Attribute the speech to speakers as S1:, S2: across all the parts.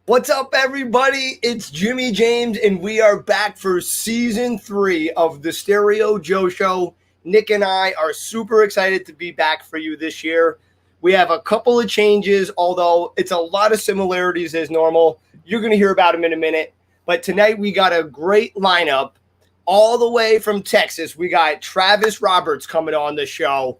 S1: What's up, everybody? It's Jimmy James, and we are back for season 3 of the Stereo Joe Show. Nick and I are super excited to be back for you this year. We have a couple of changes, although it's a lot of similarities as normal. You're going to hear about them in a minute. But tonight we got a great lineup all the way from Texas. We got Travis Roberts coming on the show.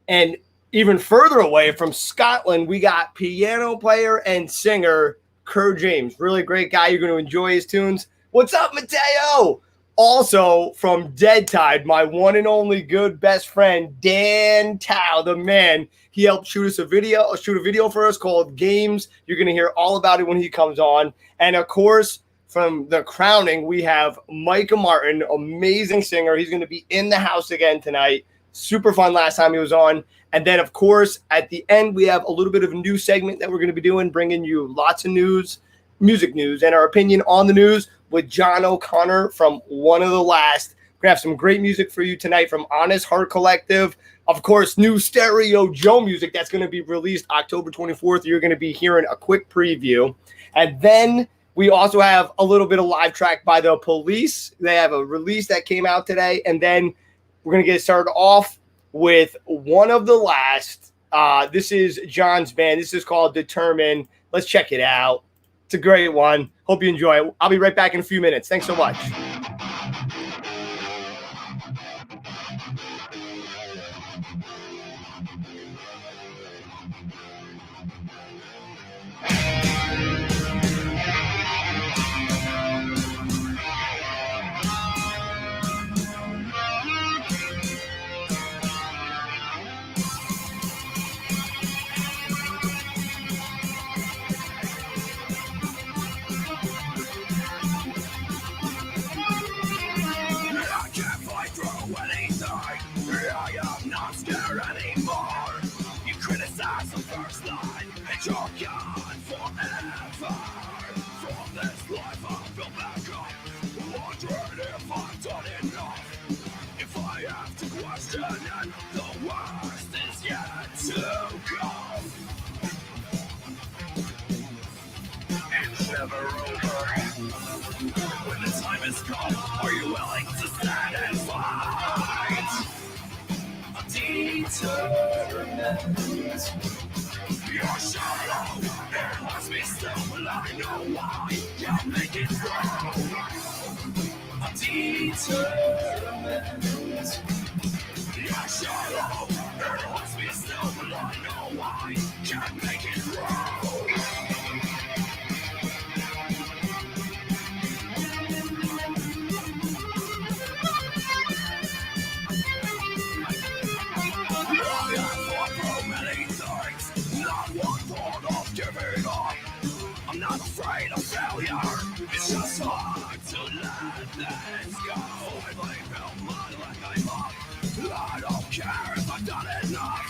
S1: And even further away from Scotland, we got piano player and singer Kerr James. Really great guy. You're going to enjoy his tunes. What's up, Touw? Also from Deadtide, my one and only good best friend, Touw, the man. He helped shoot a video for us called Games. You're going to hear all about it when he comes on. And of course, from the crowning, we have Micah Martin, amazing singer. He's going to be in the house again tonight. Super fun last time he was on. And then, of course, at the end, we have a little bit of a new segment that we're going to be doing, bringing you lots of news, music news, and our opinion on the news with John O'Connor from One of the Last. We're going to have some great music for you tonight from Honest Heart Collective. Of course, new Stereo Joe music that's going to be released October 24th. You're going to be hearing a quick preview. And then we also have a little bit of live track by The Police. They have a release that came out today. And then we're going to get started off with One of the Last. This is John's band. This is called Determine. Let's check it out. It's a great one. Hope you enjoy it. I'll be right back in a few minutes. Thanks so much.
S2: Are you willing to stand and fight? Determined. Your shadow, it must be still, but I know why. Can't make it through. Determined. Your shadow, it must be still, but I know why. Can't make it through. Afraid of failure, it's just hard to let things go. I blame mud like I'm up. I don't care if I've done enough.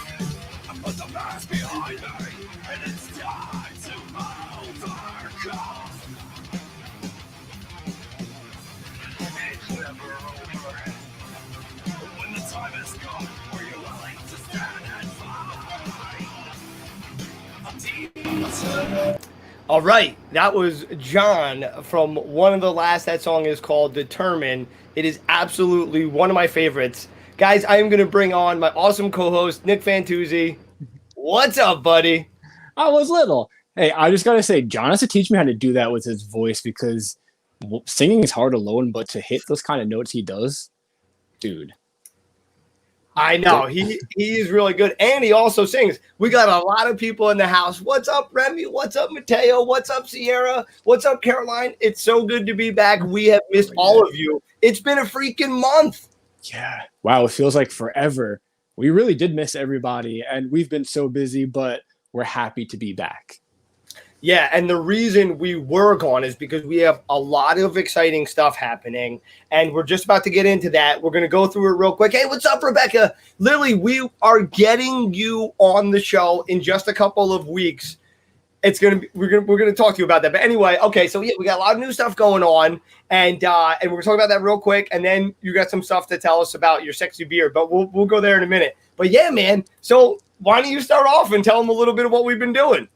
S2: I put the past behind me, and it's time to overcome. It's never over. When the time is gone, are you willing to stand and fight?
S1: All right, that was John from One of the Last. That song is called Determine. It is absolutely one of my favorites. Guys, I am going to bring on my awesome co-host, Nick Fantuzzi. What's up, buddy?
S3: I was little. Hey, I just got to say, John has to teach me how to do that with his voice because singing is hard alone, but to hit those kind of notes he does, dude.
S1: I know. He is really good. And he also sings. We got a lot of people in the house. What's up, Remy? What's up, Mateo? What's up, Sierra? What's up, Caroline? It's so good to be back. We have missed all of you. It's been a freaking month.
S3: Yeah. Wow. It feels like forever. We really did miss everybody, and we've been so busy, but we're happy to be back.
S1: Yeah, and the reason we were gone is because we have a lot of exciting stuff happening, and we're just about to get into that. We're going to go through it real quick. Hey, what's up, Rebecca? Lily, we are getting you on the show in just a couple of weeks. It's going to be we're going to talk to you about that. But anyway, okay, so yeah, we got a lot of new stuff going on, and we're going to talk about that real quick, and then you got some stuff to tell us about your sexy beard, but we'll go there in a minute. But yeah, man, so why don't you start off and tell them a little bit of what we've been doing?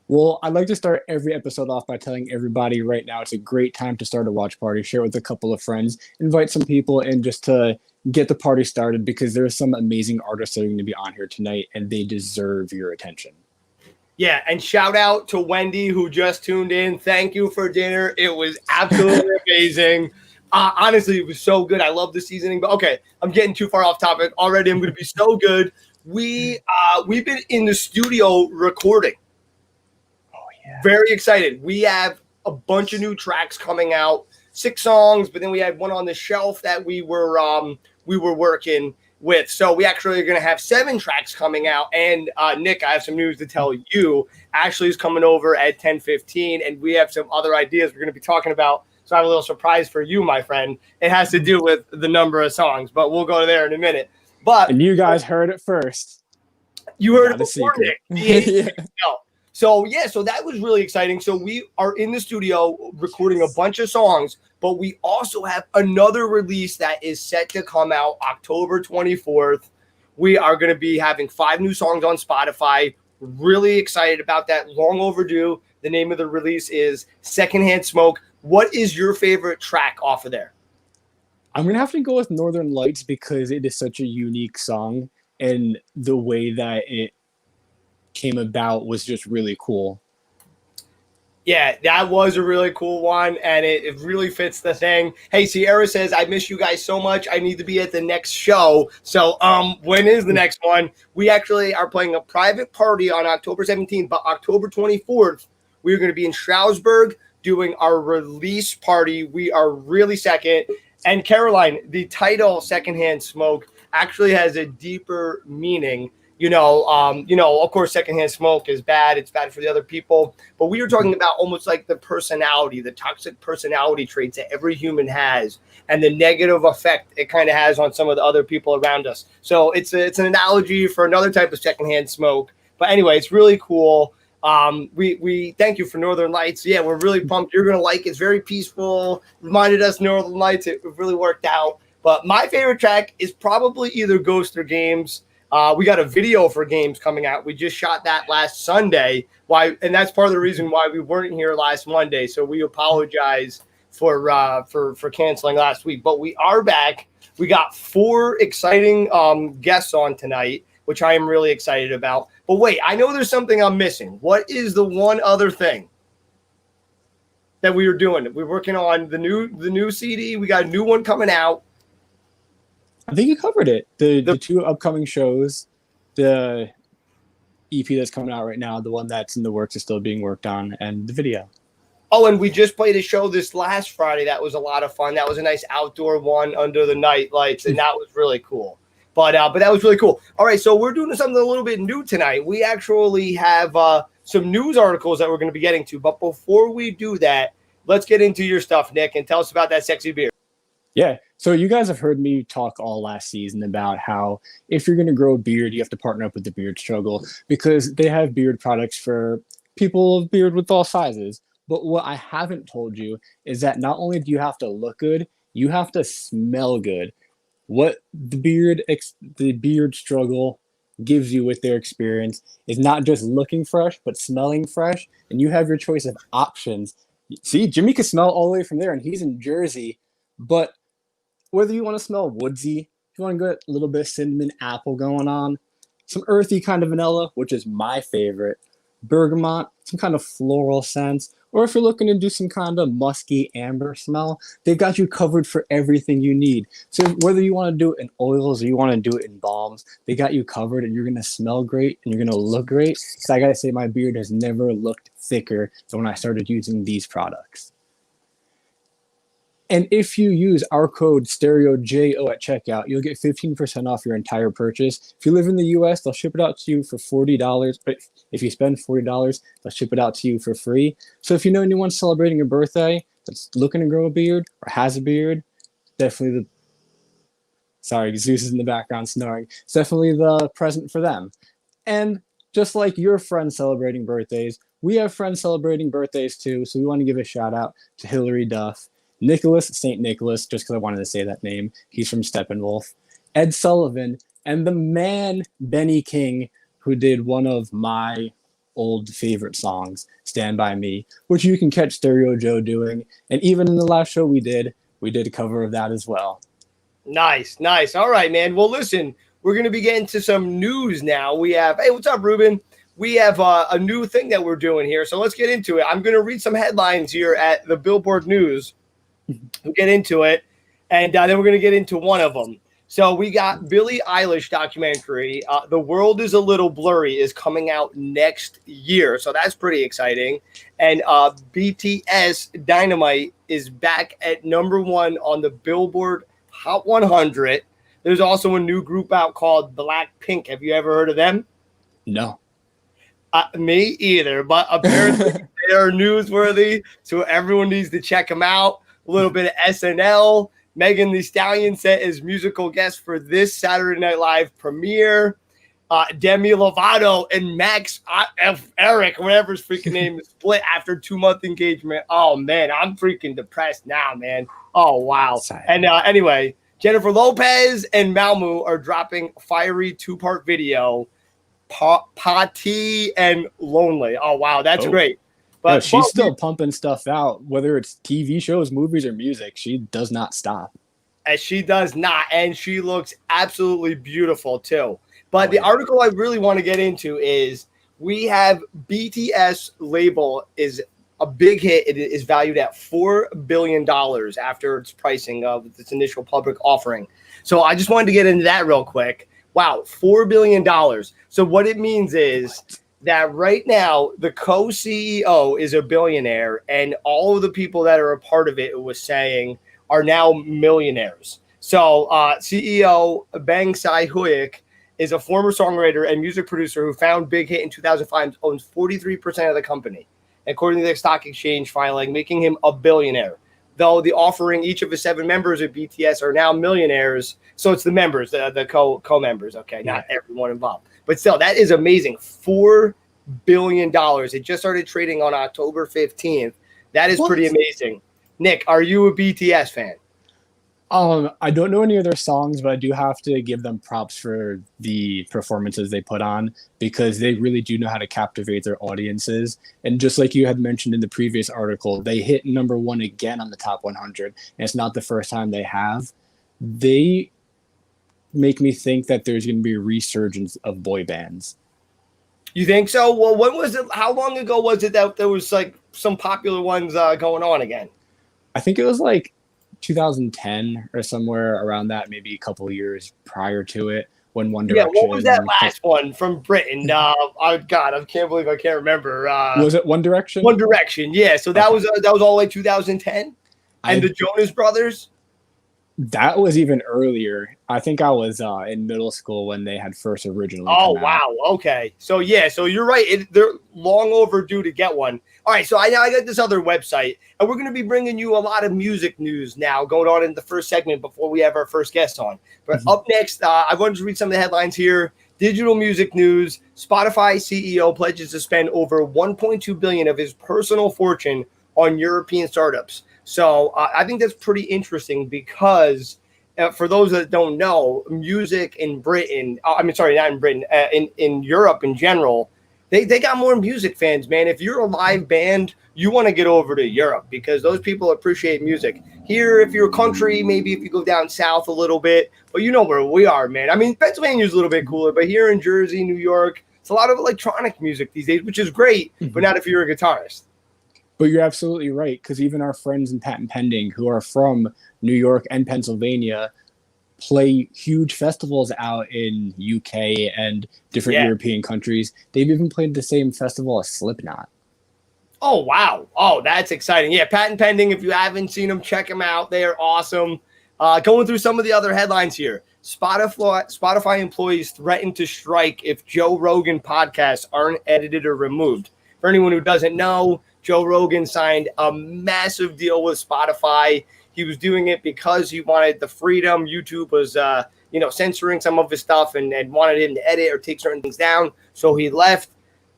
S3: Well, I'd like to start every episode off by telling everybody right now it's a great time to start a watch party. Share it with a couple of friends, invite some people, and just to get the party started because there are some amazing artists that are going to be on here tonight, and they deserve your attention.
S1: Yeah, and shout out to Wendy who just tuned in. Thank you for dinner. It was absolutely amazing. Honestly, it was so good. I love the seasoning. But okay, I'm getting too far off topic already. I'm going to be so good. We've been in the studio recording. Very excited. We have a bunch of new tracks coming out, 6 songs, but then we had one on the shelf that we were working with. So we actually are going to have 7 tracks coming out. And Nick, I have some news to tell you. Ashley's coming over at 10:15, and we have some other ideas we're going to be talking about. So I have a little surprise for you, my friend. It has to do with the number of songs, but we'll go there in a minute.
S3: And you guys heard it first.
S1: You heard it before, Nick.
S3: Yeah.
S1: No. So that was really exciting. So we are in the studio recording a bunch of songs, but we also have another release that is set to come out October 24th. We are going to be having 5 new songs on Spotify. Really excited about that. Long overdue. The name of the release is Secondhand Smoke. What is your favorite track off of there?
S3: I'm going to have to go with Northern Lights because it is such a unique song, and the way that it came about was just really cool.
S1: Yeah, that was a really cool one, and it really fits the thing. Hey, Sierra says, I miss you guys so much. I need to be at the next show. So when is the next one? We actually are playing a private party on October 17th, but October 24th, we're going to be in Stroudsburg doing our release party. We are really second. And Caroline, the title Secondhand Smoke actually has a deeper meaning. Of course, secondhand smoke is bad. It's bad for the other people. But we were talking about almost like the personality, the toxic personality traits that every human has and the negative effect it kind of has on some of the other people around us. So it's an analogy for another type of secondhand smoke. But anyway, it's really cool. We thank you for Northern Lights. Yeah, we're really pumped. You're going to like it. It's very peaceful. Reminded us Northern Lights. It really worked out. But my favorite track is probably either Ghost or Games. We got a video for Games coming out. We just shot that last Sunday. And that's part of the reason why we weren't here last Monday. So we apologize for canceling last week. But we are back. We got 4 exciting guests on tonight, which I am really excited about. But wait, I know there's something I'm missing. What is the one other thing that we were doing? We're working on the new CD. We got a new one coming out.
S3: I think you covered it. The 2 upcoming shows, the EP that's coming out right now, the one that's in the works is still being worked on, and the video.
S1: Oh, and we just played a show this last Friday. That was a lot of fun. That was a nice outdoor one under the night lights, and that was really cool. But that was really cool. All right, so we're doing something a little bit new tonight. We actually have some news articles that we're going to be getting to. But before we do that, let's get into your stuff, Nick, and tell us about that sexy beard.
S3: Yeah. So you guys have heard me talk all last season about how if you're going to grow a beard, you have to partner up with the Beard Struggle because they have beard products for people of beard with all sizes. But what I haven't told you is that not only do you have to look good, you have to smell good. What the Beard Struggle gives you with their experience is not just looking fresh, but smelling fresh. And you have your choice of options. See, Jimmy can smell all the way from there, and he's in Jersey. But whether you want to smell woodsy, if you want to get a little bit of cinnamon apple going on, some earthy kind of vanilla, which is my favorite, bergamot, some kind of floral scents, or if you're looking to do some kind of musky amber smell, they've got you covered for everything you need. So whether you want to do it in oils or you want to do it in balms, they got you covered and you're going to smell great and you're going to look great. So I got to say my beard has never looked thicker than when I started using these products. And if you use our code StereoJO at checkout, you'll get 15% off your entire purchase. If you live in the US, they'll ship it out to you for $40. But if you spend $40, they'll ship it out to you for free. So if you know anyone celebrating a birthday that's looking to grow a beard or has a beard, definitely sorry, Zeus is in the background snoring. It's definitely the present for them. And just like your friends celebrating birthdays, we have friends celebrating birthdays too. So we want to give a shout out to Hillary Duff, Nicholas St. Nicholas, just because I wanted to say that name. He's from Steppenwolf. Ed Sullivan, and the man, Benny King, who did one of my old favorite songs, Stand By Me, which you can catch Stereo Joe doing. And even in the last show we did a cover of that as well.
S1: Nice. All right, man. Well, listen, we're going to be getting to some news now. We have, hey, what's up, Ruben? We have a new thing that we're doing here. So let's get into it. I'm going to read some headlines here at the Billboard News. We'll get into it. And then we're going to get into one of them. So we got Billie Eilish documentary. The World is a Little Blurry is coming out next year. So that's pretty exciting. And BTS Dynamite is back at #1 on the Billboard Hot 100. There's also a new group out called Blackpink. Have you ever heard of them?
S3: No.
S1: Me either. But apparently they are newsworthy. So everyone needs to check them out. A little bit of SNL. Megan Thee Stallion set as musical guest for this Saturday Night Live premiere. Demi Lovato and Max Eric, whatever his freaking name is, split after 2-month engagement. Oh, man, I'm freaking depressed now, man. Oh, wow.
S3: Sorry.
S1: And anyway, Jennifer Lopez and Malmu are dropping fiery 2-part video, Party and Lonely. Oh, wow, that's great.
S3: But she's still pumping stuff out, whether it's TV shows, movies, or music. She does not stop.
S1: And she does not. And she looks absolutely beautiful, too. But the article I really want to get into is we have BTS label is a big hit. It is valued at $4 billion after its pricing of its initial public offering. So I just wanted to get into that real quick. Wow, $4 billion. So what it means is that right now the co-CEO is a billionaire, and all of the people that are a part of it was saying are now millionaires. So CEO Bang Si-hyuk is a former songwriter and music producer who found Big Hit in 2005, owns 43% of the company, according to the stock exchange filing, making him a billionaire. Though the offering, each of the 7 members of BTS are now millionaires. So it's the members, the co-members, okay, not everyone involved. But still, that is amazing. $4 billion. It just started trading on October 15th. That is pretty amazing. Nick, are you a BTS fan?
S3: I don't know any of their songs, but I do have to give them props for the performances they put on, because they really do know how to captivate their audiences. And just like you had mentioned in the previous article, they hit #1 again on the top 100. And it's not the first time they have. They make me think that there's going to be a resurgence of boy bands.
S1: You think so? Well, when was it? How long ago was it that there was like some popular ones going on again?
S3: I think it was like 2010 or somewhere around that, maybe a couple of years prior to it, when One Direction.
S1: Yeah, what was that last one from Britain? Oh God, I can't believe I can't remember.
S3: Was it One Direction?
S1: One Direction, yeah. So that was all like 2010, and the Jonas Brothers.
S3: That was even earlier. I think I was in middle school when they had first originally come out.
S1: Wow. Okay. So, yeah. So, you're right. They're long overdue to get one. All right. So, I got this other website, and we're going to be bringing you a lot of music news now going on in the first segment before we have our first guest on. But up next, I wanted to read some of the headlines here. Digital music news. Spotify CEO pledges to spend over $1.2 billion of his personal fortune on European startups. So I think that's pretty interesting because for those that don't know, music in Britain, not in Britain, in Europe in general, they got more music fans, man. If you're a live band, you want to get over to Europe because those people appreciate music. Here, if you're a country, maybe if you go down south a little bit, but you know where we are, man. I mean, Pennsylvania's a little bit cooler, but here in Jersey, New York, it's a lot of electronic music these days, which is great, but not if you're a guitarist.
S3: But you're absolutely right, because even our friends in Patent Pending, who are from New York and Pennsylvania, play huge festivals out in UK and different European countries. They've even played the same festival as Slipknot.
S1: Oh, wow. Oh, that's exciting. Yeah, Patent Pending, if you haven't seen them, check them out. They are awesome. Going through some of the other headlines here. Spotify employees threaten to strike if Joe Rogan podcasts aren't edited or removed. For anyone who doesn't know, Joe Rogan signed a massive deal with Spotify. He was doing it because he wanted the freedom. YouTube was, censoring some of his stuff and wanted him to edit or take certain things down. So he left,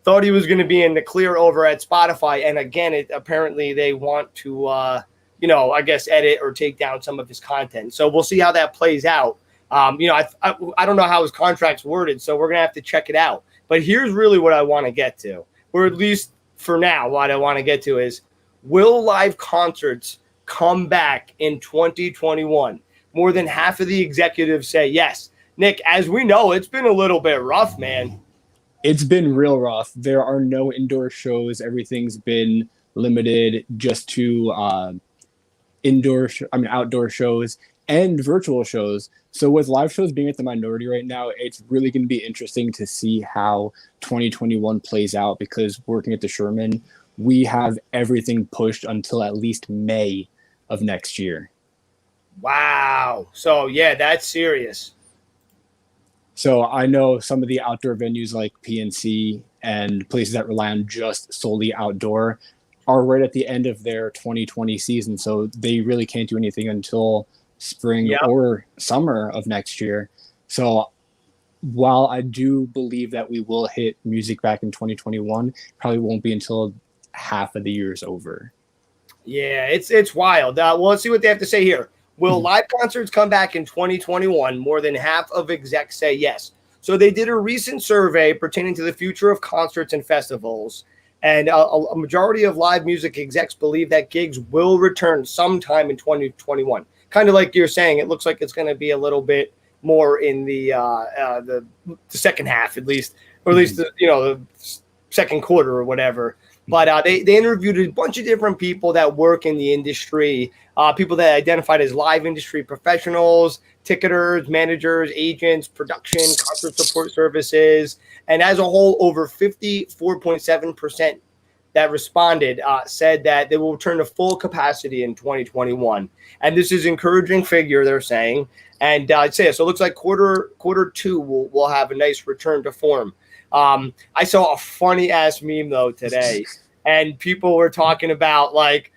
S1: thought he was going to be in the clear over at Spotify. And again, apparently they want to, edit or take down some of his content. So we'll see how that plays out. I don't know how his contract's worded, so we're going to have to check it out. But here's really what I want to get to. or at least for now, what I want to get to is, will live concerts come back in 2021? More than half of the executives say yes. Nick, as we know, it's been a little bit rough, man.
S3: It's been real rough. There are no indoor shows. Everything's been limited just to outdoor shows and virtual shows. So with live shows being at the minority right now, it's really going to be interesting to see how 2021 plays out, because working at the Sherman, we have everything pushed until at least May of next year.
S1: Wow. So, yeah, that's serious.
S3: So I know some of the outdoor venues like PNC and places that rely on just solely outdoor are right at the end of their 2020 season. So they really can't do anything until spring or summer of next year. So while I do believe that we will hit music back in 2021, probably won't be until half of the year is over.
S1: Yeah, it's wild. Well, let's see what they have to say here. Will live concerts come back in 2021? More than half of execs say yes. So they did a recent survey pertaining to the future of concerts and festivals, and a majority of live music execs believe that gigs will return sometime in 2021. Kind of like you're saying, it looks like it's going to be a little bit more in the second half, at least, or at least the second quarter or whatever. But they interviewed a bunch of different people that work in the industry, people that identified as live industry professionals, ticketers, managers, agents, production, concert support services. And as a whole, over 54.7% that responded said that they will return to full capacity in 2021. And this is an encouraging figure, they're saying. And I'd say so. It looks like quarter two will have a nice return to form. I saw a funny ass meme though today, and people were talking about like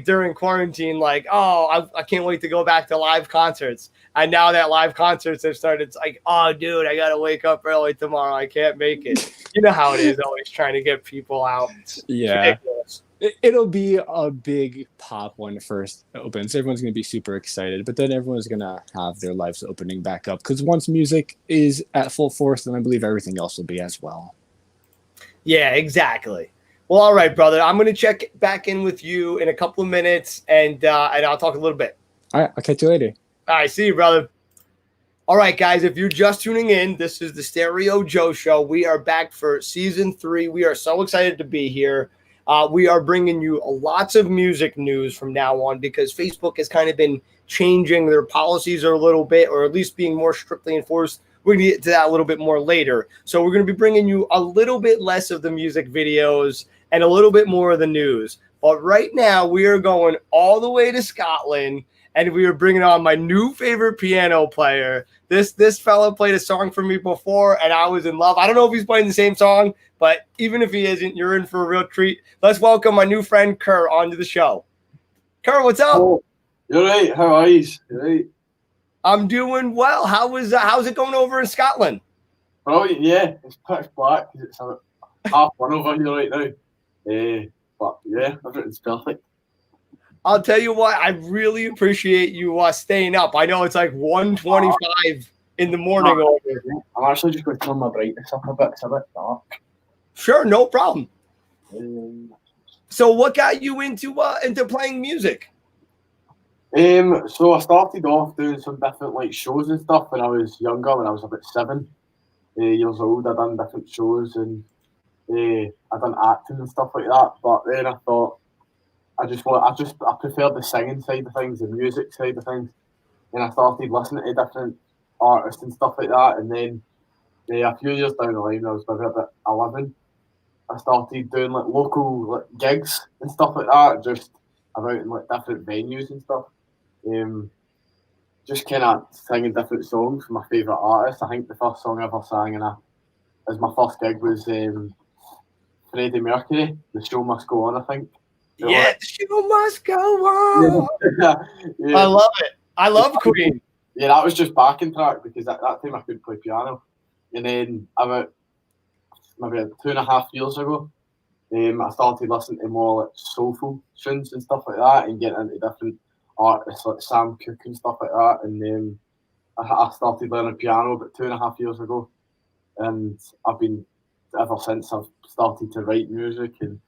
S1: during quarantine, I can't wait to go back to live concerts. And now that live concerts have started, it's like, oh, dude, I got to wake up early tomorrow. I can't make it. You know how it is, always trying to get people out. It's ridiculous.
S3: It'll be a big pop when it first opens. Everyone's going to be super excited, but then everyone's going to have their lives opening back up, because once music is at full force, then I believe everything else will be as well.
S1: Yeah, exactly. Well, all right, brother. I'm going to check back in with you in a couple of minutes, and I'll talk a little bit.
S3: All right. I'll catch you later.
S1: All right. See you, brother. All right, guys. If you're just tuning in, this is the Stereo Joe Show. We are back for season 3. We are so excited to be here. We are bringing you lots of music news from now on, because Facebook has kind of been changing their policies a little bit, or at least being more strictly enforced. We're going to get to that a little bit more later. So we're going to be bringing you a little bit less of the music videos and a little bit more of the news. But right now we are going all the way to Scotland, and we are bringing on my new favorite piano player. This fella played a song for me before, and I was in love. I don't know if he's playing the same song, but even if he isn't, you're in for a real treat. Let's welcome my new friend Kerr onto the show. Kerr, what's up?
S4: Oh, you're right. How are you? You're right.
S1: I'm doing well. How's it going over in Scotland?
S4: Brilliant, yeah. It's pitch black because it's about 1:30 over here right now. But yeah, everything's perfect.
S1: I'll tell you what, I really appreciate you staying up. I know it's like 1:25 in the morning over here.
S4: I'm actually just going to turn my brightness up a bit. It's a bit dark.
S1: Sure, no problem. So what got you into playing music?
S4: So I started off doing some different shows and stuff when I was younger, when I was about 7 years old. I done different shows, and I done acting and stuff like that. But then I thought I preferred the singing side of things, the music side of things, and I started listening to different artists and stuff like that. And then a few years down the line, I was maybe about 11. I started doing local gigs and stuff like that, just about in different venues and stuff. Just kind of singing different songs for my favourite artists. I think the first song I ever sang as my first gig was Freddie Mercury, The Show Must Go On, I think.
S1: Yeah, The Show Must Go On.
S4: Yeah.
S1: I love it. I love Queen.
S4: Yeah, that was just backing track, because at that time I couldn't play piano. And then about maybe 2.5 years ago, I started listening to more soulful tunes and stuff like that, and getting into different artists like Sam Cooke and stuff like that. And then I started learning piano about 2.5 years ago, and I've been ever since I've started to write music, and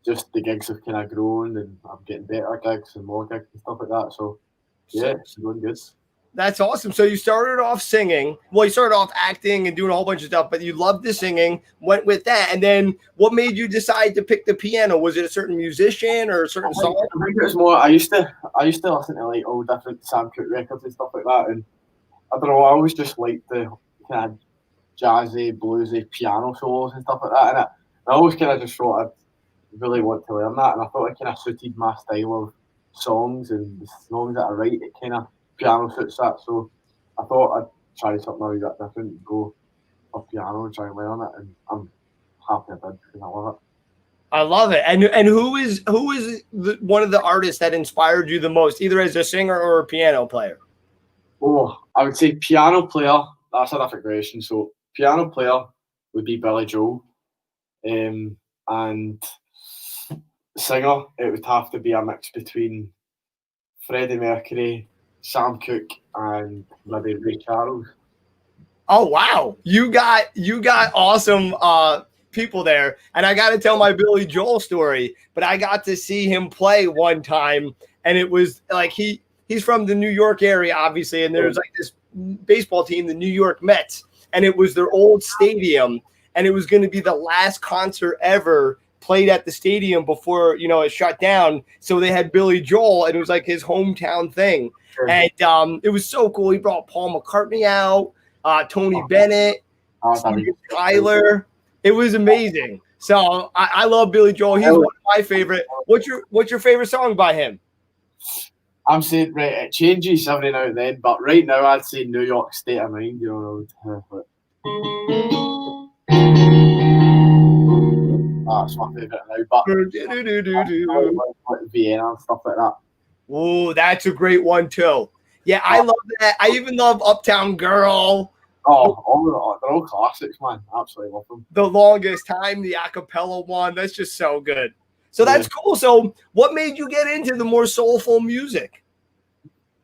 S4: just the gigs have kind of grown, and I'm getting better gigs and more gigs and stuff like that. So yeah, it's going good.
S1: That's awesome. So you started off singing. Well, you started off acting and doing a whole bunch of stuff, but you loved the singing, went with that. And then what made you decide to pick the piano? Was it a certain musician or a certain song?
S4: I think it was more, I used to listen to like all different Sam Cooke records and stuff like that. And I don't know, I always just liked the kind of jazzy, bluesy piano solos and stuff like that. And I always kind of just thought I'd really want to learn that. And I thought it kind of suited my style of songs, and the songs that I write, it kind of piano suits that. So I thought I'd try something a wee bit different and go for piano and try and learn it. And I'm happy I did, because I love it.
S1: I love it. And who is one of the artists that inspired you the most, either as a singer or a piano player?
S4: Oh, I would say piano player. That's a different question. So piano player would be Billy Joel, and singer, it would have to be a mix between Freddie Mercury, Sam Cooke, and maybe Ray Charles.
S1: Oh wow, you got awesome people there. And I got to tell my Billy Joel story, but I got to see him play one time, and it was like he's from the New York area, obviously, and there's like this baseball team, the New York Mets, and it was their old stadium, and it was going to be the last concert ever played at the stadium before, it shut down. So they had Billy Joel, and it was like his hometown thing. Sure. And it was so cool. He brought Paul McCartney out, Tony Bennett, Steven Tyler. It was amazing. So I love Billy Joel. He's one of my favorite. What's your favorite song by him?
S4: I'm saying, right, it changes every now and then, but right now I'd say New York State of Mind. That's my favourite now, but Vienna and stuff like that.
S1: Oh, that's a great one too. Yeah, I love that. I even love Uptown Girl.
S4: Oh, they're all classics, man. Absolutely love them.
S1: The Longest Time, the acapella one, that's just so good. So that's cool. So what made you get into the more soulful music?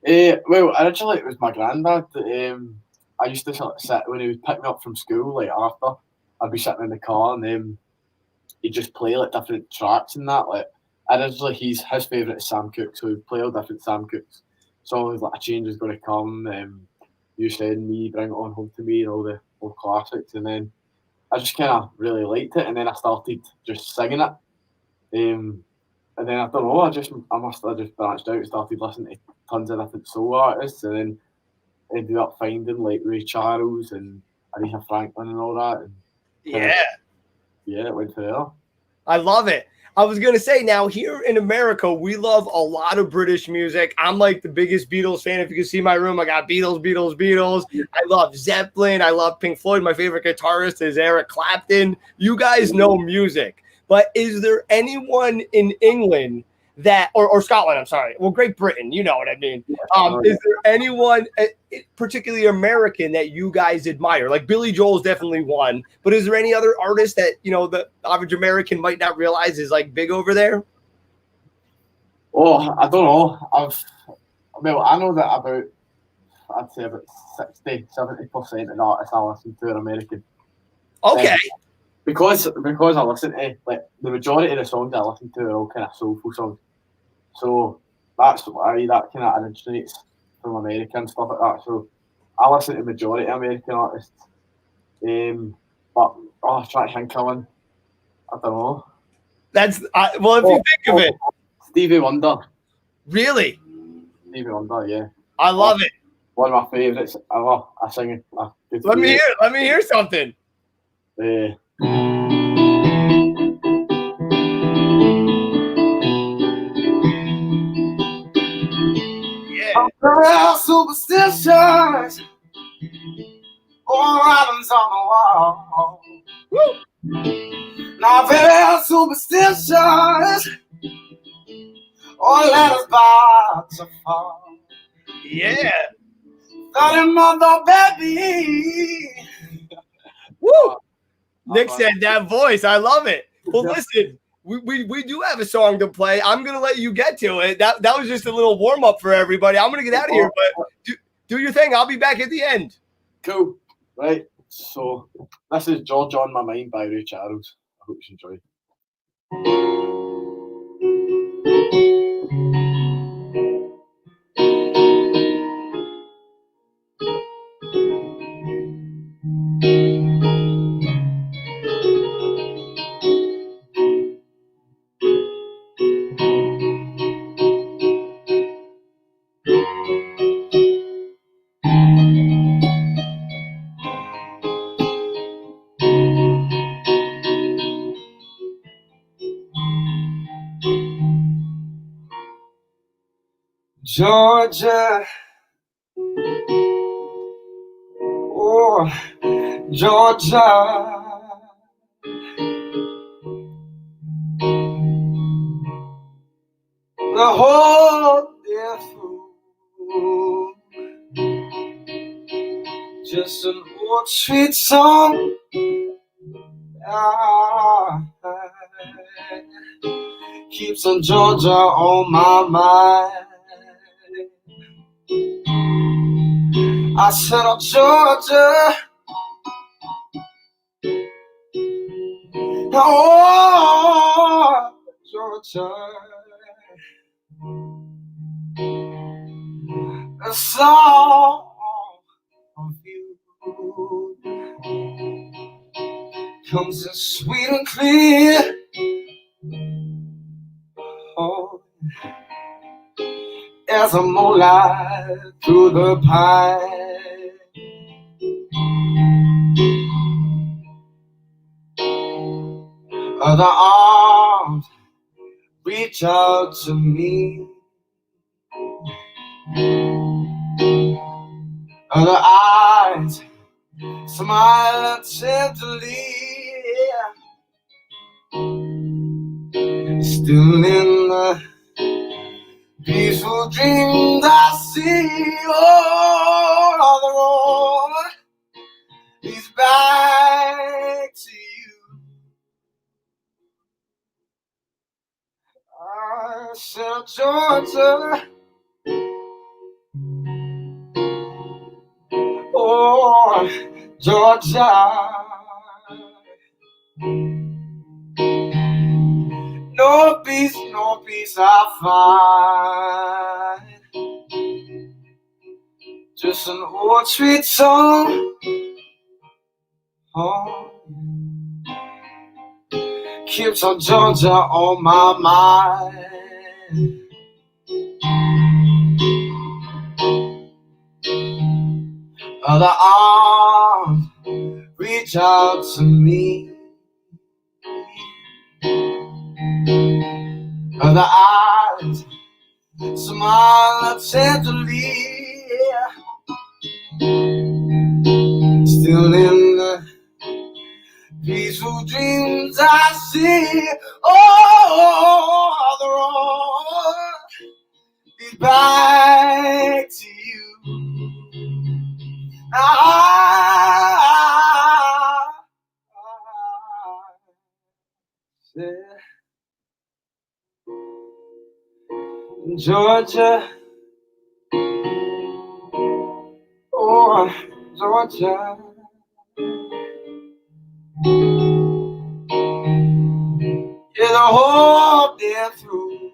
S4: Well, originally it was my granddad. I used to sort of sit when he was picking me up from school, like after, I'd be sitting in the car, and he'd just play like different tracks and that. Like originally his favourite is Sam Cooke, so he'd play all different Sam Cooke's songs, like A Change Is Gonna Come, You Send Me, Bring It On Home to Me, and all the old classics. And then I just kind of really liked it, and then I started just singing it. And then I don't know, I must have just branched out and started listening to tons of different soul artists, and then ended up finding like Ray Charles and Aretha Franklin and all that. And it went from there.
S1: I love it. I was going to say, now here in America, we love a lot of British music. I'm like the biggest Beatles fan. If you can see my room, I got Beatles. I love Zeppelin. I love Pink Floyd. My favorite guitarist is Eric Clapton. You guys know music. But is there anyone in England that, or Scotland, I'm sorry, well, Great Britain, you know what I mean. Is there anyone, particularly American, that you guys admire? Like Billy Joel's definitely one, but is there any other artist that, the average American might not realize is like big over there?
S4: Oh, I don't know. I know that I'd say about 60-70% of the artists I listen to are American.
S1: Okay.
S4: Because I listen to, like, the majority of the songs I listen to are all kind of soulful songs. So that's why that kind of originates from America and stuff like that. So I listen to the majority of American artists. But I'm trying to think of one. I don't know.
S1: If you think of it.
S4: Stevie Wonder.
S1: Really?
S4: Stevie Wonder, yeah.
S1: I love it.
S4: One of my favourites ever. I sing it.
S1: Let me hear something.
S4: Yeah. Real superstitions, all items on the wall. Woo. Now, real superstitions, all letters about to fall.
S1: Yeah.
S4: Got him mother, baby.
S1: Woo. Nick said that voice. I love it. Well, listen. We do have a song to play. I'm gonna let you get to it. That was just a little warm up for everybody. I'm gonna get out of here, but do your thing. I'll be back at the end.
S4: Cool. Right. So this is Georgia on My Mind by Ray Charles. I hope you enjoy. Georgia, oh, Georgia, the whole day through, just an old sweet song. Keeps on Georgia on my mind. I said, oh, Georgia, oh, Georgia, a song of you comes as sweet and clear. Oh, as a moonlight through the pine. Other arms reach out to me. Other eyes smile tenderly. Still in the peaceful dreams I see. Oh, the road leads back to you. I said, Georgia, oh, Georgia, no peace I find. Just an old sweet song. Oh, keeps on Georgia on my mind. Other arms reach out to me. Other eyes smile tenderly. Still in the peaceful dreams I see. Oh, the road leads back to you. Georgia, oh, Georgia, yeah, the whole day through,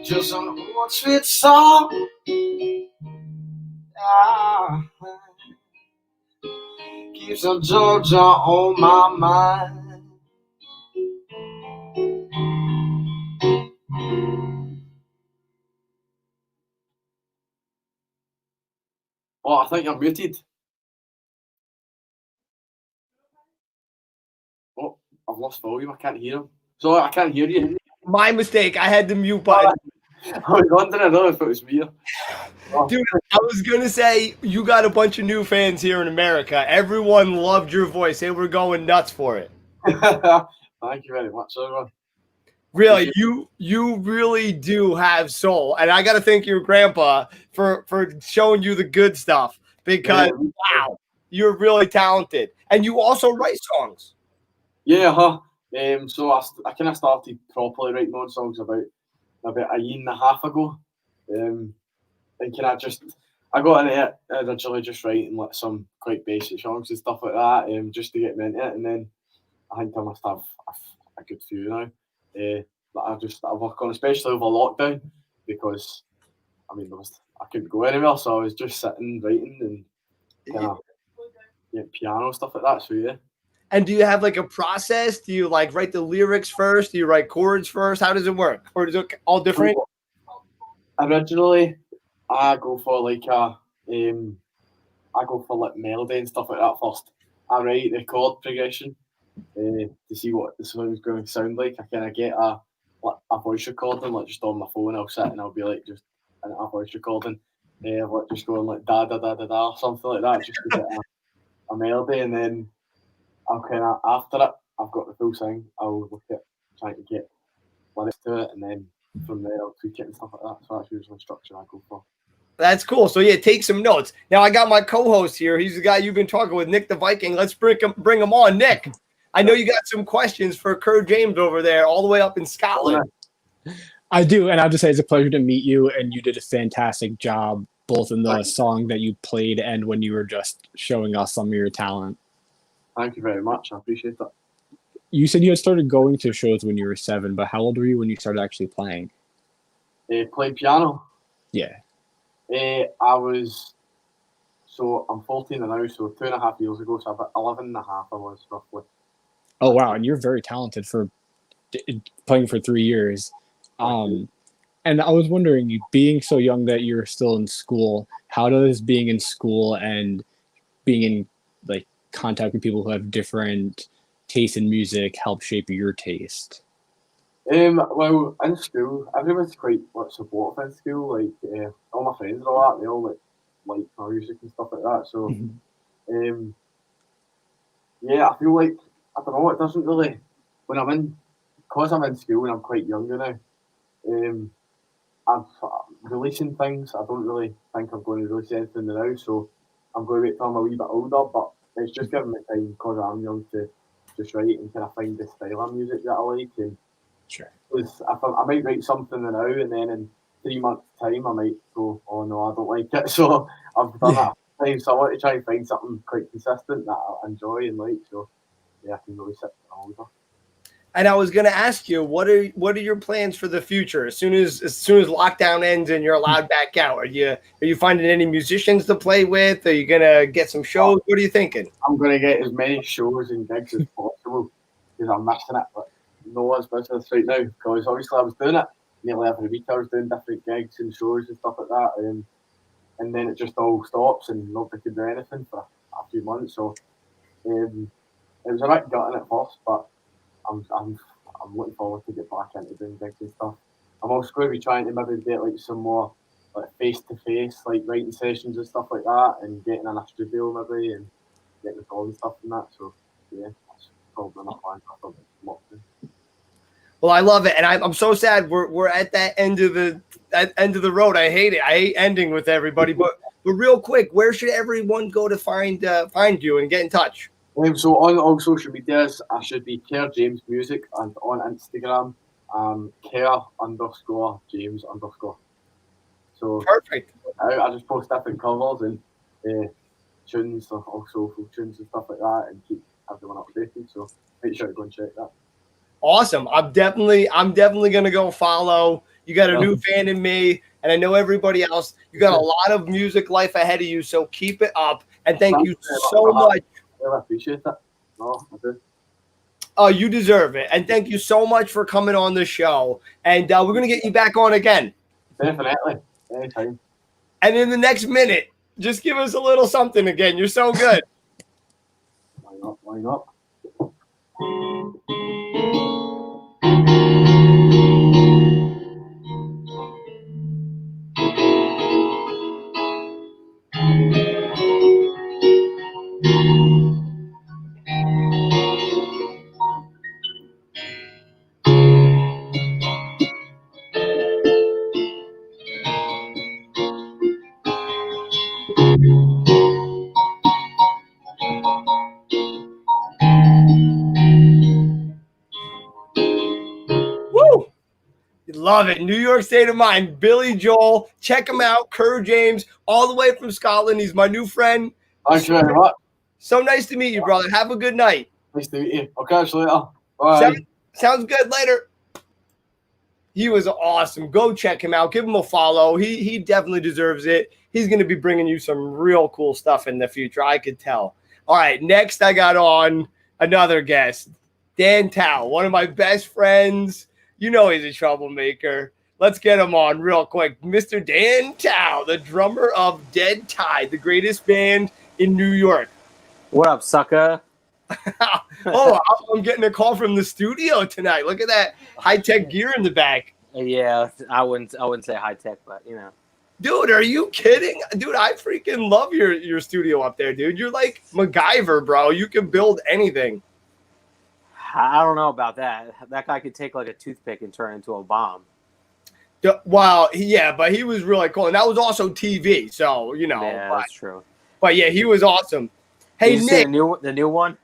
S4: just an old sweet song. Keeps on Georgia on my mind. Oh, I think you're muted. Oh, I've lost volume. I can't hear him. Sorry, I can't hear you.
S1: My mistake. I had the mute button.
S4: I was wondering if it was me.
S1: Dude, I was going to say, you got a bunch of new fans here in America. Everyone loved your voice. They were going nuts for it.
S4: Thank you very much, everyone.
S1: Really, you really do have soul. And I got to thank your grandpa for showing you the good stuff because, wow, you're really talented. And you also write songs.
S4: Yeah, so I kind of started properly writing my own songs about a year and a half ago. And I I got into it originally just writing like some quite basic songs and stuff like that, just to get me into it, and then I think I must have a good few now that I work on, especially over lockdown, because I mean I couldn't go anywhere, so I was just sitting writing and kind of piano stuff like that. So yeah.
S1: And do you have like a process? Do you like write the lyrics first? Do you write chords first? How does it work? Or is it all different?
S4: Originally, I go for like melody and stuff like that first. I write the chord progression to see what the song's going to sound like. I kind of get a voice recording, like just on my phone. I'll sit and I'll be like just in a voice recording, like just going like da da da da da or something like that, just to get a melody, and then I'll kind of after it, I've got the full thing. I'll look at trying to get lyrics to it, and then from there I'll tweak it and stuff like that. So that's usually the structure I go for.
S1: That's cool. So yeah, take some notes. Now I got my co-host here. He's the guy you've been talking with, Nick the Viking. Let's bring him on. Nick, I know you got some questions for Kerr James over there, all the way up in Scotland.
S3: I do, and I'll just say it's a pleasure to meet you, and you did a fantastic job, both in the song that you played and when you were just showing us some of your talent.
S4: Thank you very much. I appreciate that.
S3: You said you had started going to shows when you were 7, but how old were you when you started actually playing?
S4: Played piano.
S3: Yeah.
S4: I'm 14 now, so 2.5 years ago, so about 11 and a half I was roughly.
S3: Oh, wow, and you're very talented for playing for 3 years. And I was wondering, you being so young that you're still in school, how does being in school and being in like contact with people who have different tastes in music help shape your taste?
S4: Well, in school, everyone's quite supportive in school. Like all my friends and all that, they all like my music and stuff like that. So, yeah, I feel like I don't know. It doesn't really because I'm in school and I'm quite younger now. I'm releasing things. I don't really think I'm going to release anything now, so I'm going to wait till I'm a wee bit older. But it's just giving me time because I'm young to just write and kind of find the style of music that I like. And
S3: sure,
S4: I might write something now, and then in 3 months' time, I might go, "Oh no, I don't like it." So I've done that time. So I want to try and find something quite consistent that I enjoy and like. So yeah, I can really sit older.
S1: And I was going to ask you, what are your plans for the future? As soon as lockdown ends and you're allowed back out, are you finding any musicians to play with? Are you going to get some shows? What are you thinking?
S4: I'm going to get as many shows and gigs as possible because I'm missing it. But no one's business right now because obviously I was doing it nearly every week. I was doing different gigs and shows and stuff like that, and then it just all stops and nobody could do anything for a few months. So it was a bit gutting at first, but I'm looking forward to get back into doing gigs and stuff. I'm also going to be trying to maybe get like some more like face-to-face like writing sessions and stuff like that, and getting in a studio maybe and getting recording stuff and that. So yeah, that's probably my plan for lockdown.
S1: Well, I love it, and I'm so sad we're at that end of the road. I hate it. I hate ending with everybody, but real quick, where should everyone go to find you and get in touch?
S4: So on all social medias, I should be Kerr James Music, and on Instagram, Kerr_James_. So
S1: perfect.
S4: I just post different covers and tunes, also full tunes and stuff like that, and keep everyone updated. So make sure to go and check that.
S1: Awesome. I'm definitely gonna go follow. You got a new fan in me, and I know everybody else. You got a lot of music life ahead of you, so keep it up. And thank you so much.
S4: I appreciate that. No, I do.
S1: Oh, you deserve it. And thank you so much for coming on the show. And we're going to get you back on again.
S4: Definitely. Anytime.
S1: And in the next minute, just give us a little something again. You're so good.
S4: Why not? Why not?
S1: Love it. New York State of Mind. Billy Joel. Check him out. Kerr James, all the way from Scotland. He's my new friend.
S4: Thanks very much.
S1: So nice to meet you, brother. Have a good night.
S4: Nice to meet you. I'll catch you later. Bye.
S1: Sounds good. Later. He was awesome. Go check him out. Give him a follow. He definitely deserves it. He's going to be bringing you some real cool stuff in the future. I could tell. All right. Next, I got on another guest, Dan Touw, one of my best friends. You know he's a troublemaker. Let's get him on real quick. Mr. Dan Touw, the drummer of Deadtide, the greatest band in New York.
S5: What up, sucker?
S1: Oh, I'm getting a call from the studio tonight. Look at that high-tech gear in the back.
S5: Yeah, I wouldn't say high tech, but you know.
S1: Dude, are you kidding? Dude, I freaking love your studio up there, dude. You're like MacGyver, bro. You can build anything.
S5: I don't know about that. That guy could take like a toothpick and turn it into a bomb.
S1: Wow, yeah, but he was really cool. And that was also TV, so, you know.
S5: Yeah, that's true.
S1: But yeah, he was awesome. Hey,
S5: Did you
S1: Nick.
S5: see the new one?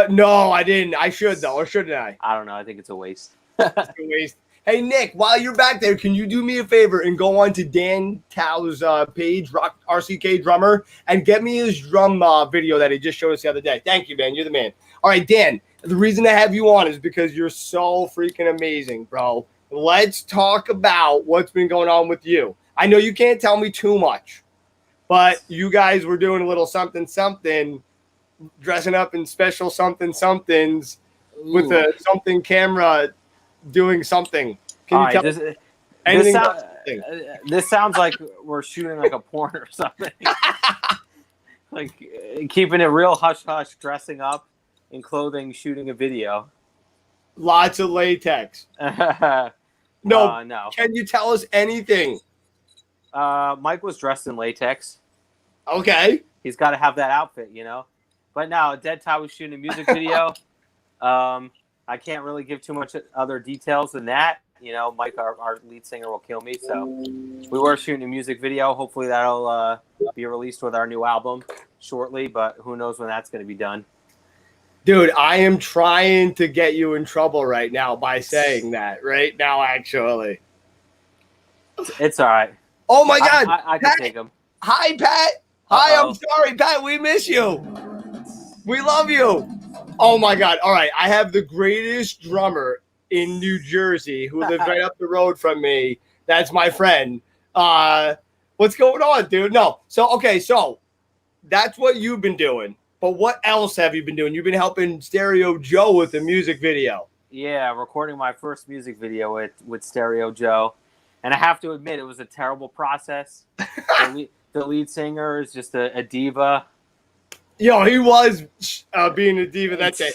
S1: No, I didn't. I should, though. Or shouldn't I?
S5: I don't know. I think it's a waste.
S1: It's a waste. Hey, Nick, while you're back there, can you do me a favor and go on to Dan Tow's page, RCK Drummer, and get me his drum video that he just showed us the other day? Thank you, man. You're the man. All right, Dan, the reason I have you on is because you're so freaking amazing, bro. Let's talk about what's been going on with you. I know you can't tell me too much, but you guys were doing a little something, dressing up in special somethings with a something camera doing something. Can you tell me anything about something?
S5: This sounds like we're shooting like a porn or something. Like keeping it real hush-hush, dressing up in clothing, shooting a video.
S1: Lots of latex. No. Can you tell us anything?
S5: Mike was dressed in latex.
S1: Okay.
S5: He's got to have that outfit, you know. But now, Deadtide was shooting a music video. I can't really give too much other details than that. You know, Mike, our lead singer, will kill me. So we were shooting a music video. Hopefully that'll be released with our new album shortly. But who knows when that's going to be done.
S1: Dude, I am trying to get you in trouble right now by saying that right now, actually.
S5: It's all right.
S1: Oh, my God.
S5: I can take him.
S1: Hi, Pat. Hi, I'm sorry, Pat. We miss you. We love you. Oh, my God. All right. I have the greatest drummer in New Jersey who lives right up the road from me. That's my friend. What's going on, dude? No. So that's what you've been doing. But what else have you been doing? You've been helping Stereo Joe with the music video.
S5: Yeah, recording my first music video with Stereo Joe. And I have to admit, it was a terrible process. The lead singer is just a diva.
S1: Yo, he was being a diva that day.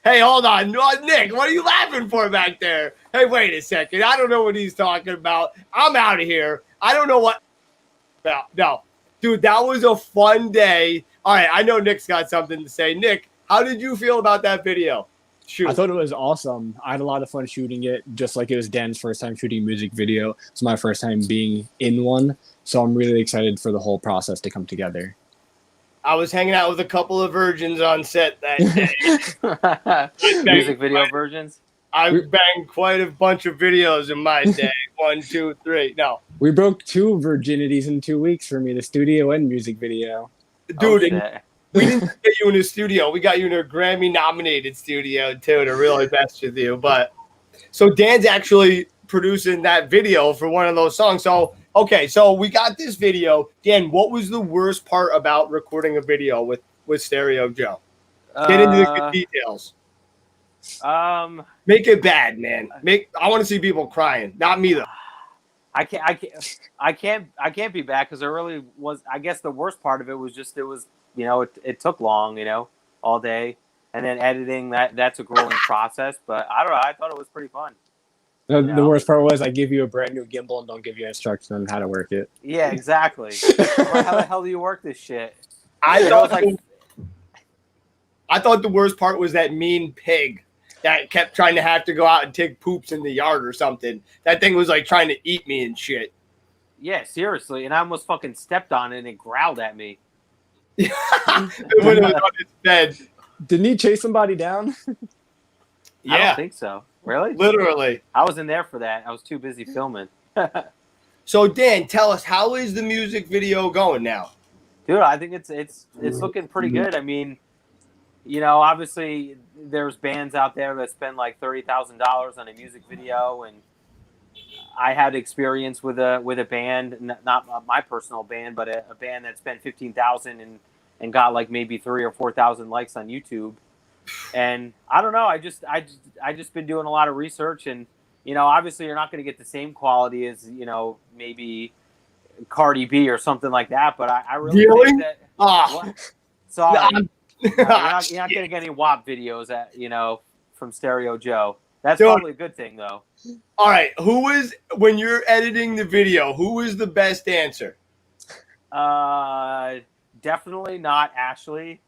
S1: Hey, hold on. Nick, what are you laughing for back there? Hey, wait a second. I don't know what he's talking about. I'm out of here. I don't know what. No. Dude, that was a fun day. All right, I know Nick's got something to say. Nick, how did you feel about that video? Shoot.
S3: I thought it was awesome. I had a lot of fun shooting it, just like it was Dan's first time shooting a music video. It's my first time being in one, so I'm really excited for the whole process to come together.
S1: I was hanging out with a couple of virgins on set that day.
S5: Music video virgins?
S1: I banged quite a bunch of videos in my day. 1, 2, 3. No.
S3: We broke 2 virginities in 2 weeks for me, the studio and music video.
S1: Dude, we didn't get you in a studio. We got you in a Grammy-nominated studio, too, to really mess with you. But so Dan's actually producing that video for one of those songs. So, okay, so we got this video. Dan, what was the worst part about recording a video with Stereo Joe? Get into the good details. Make it bad, man. I want to see people crying. Not me, though.
S5: I can't be bad because it really was. I guess the worst part of it was just it took long, all day, and then editing that's a grueling process. But I don't know. I thought it was pretty fun.
S3: The worst part was I give you a brand new gimbal and don't give you instructions on how to work it.
S5: Yeah, exactly. How the hell do you work this shit?
S1: I thought the worst part was that mean pig that kept trying to have to go out and take poops in the yard or something. That thing was like trying to eat me and shit.
S5: Yeah, seriously. And I almost fucking stepped on it and it growled at me.
S1: When it was on its bed.
S3: Didn't he chase somebody down?
S5: Yeah. I don't think so. Really?
S1: Literally.
S5: I wasn't there for that. I was too busy filming.
S1: So Dan, tell us, how is the music video going now?
S5: Dude, I think it's looking pretty good. I mean, you know, obviously there's bands out there that spend like $30,000 on a music video, and I had experience with a band, not my personal band, but a band that spent $15,000 and got like maybe 3,000 or 4,000 likes on YouTube. And I don't know, I just been doing a lot of research, and you know, obviously you're not going to get the same quality as, you know, maybe Cardi B or something like that, but I really think that.
S1: Oh.
S5: Sorry. You're not going to get any WAP videos from Stereo Joe. That's
S1: Dude.
S5: probably a good thing, though.
S1: All right, when you're editing the video, who is the best dancer?
S5: Definitely not Ashley,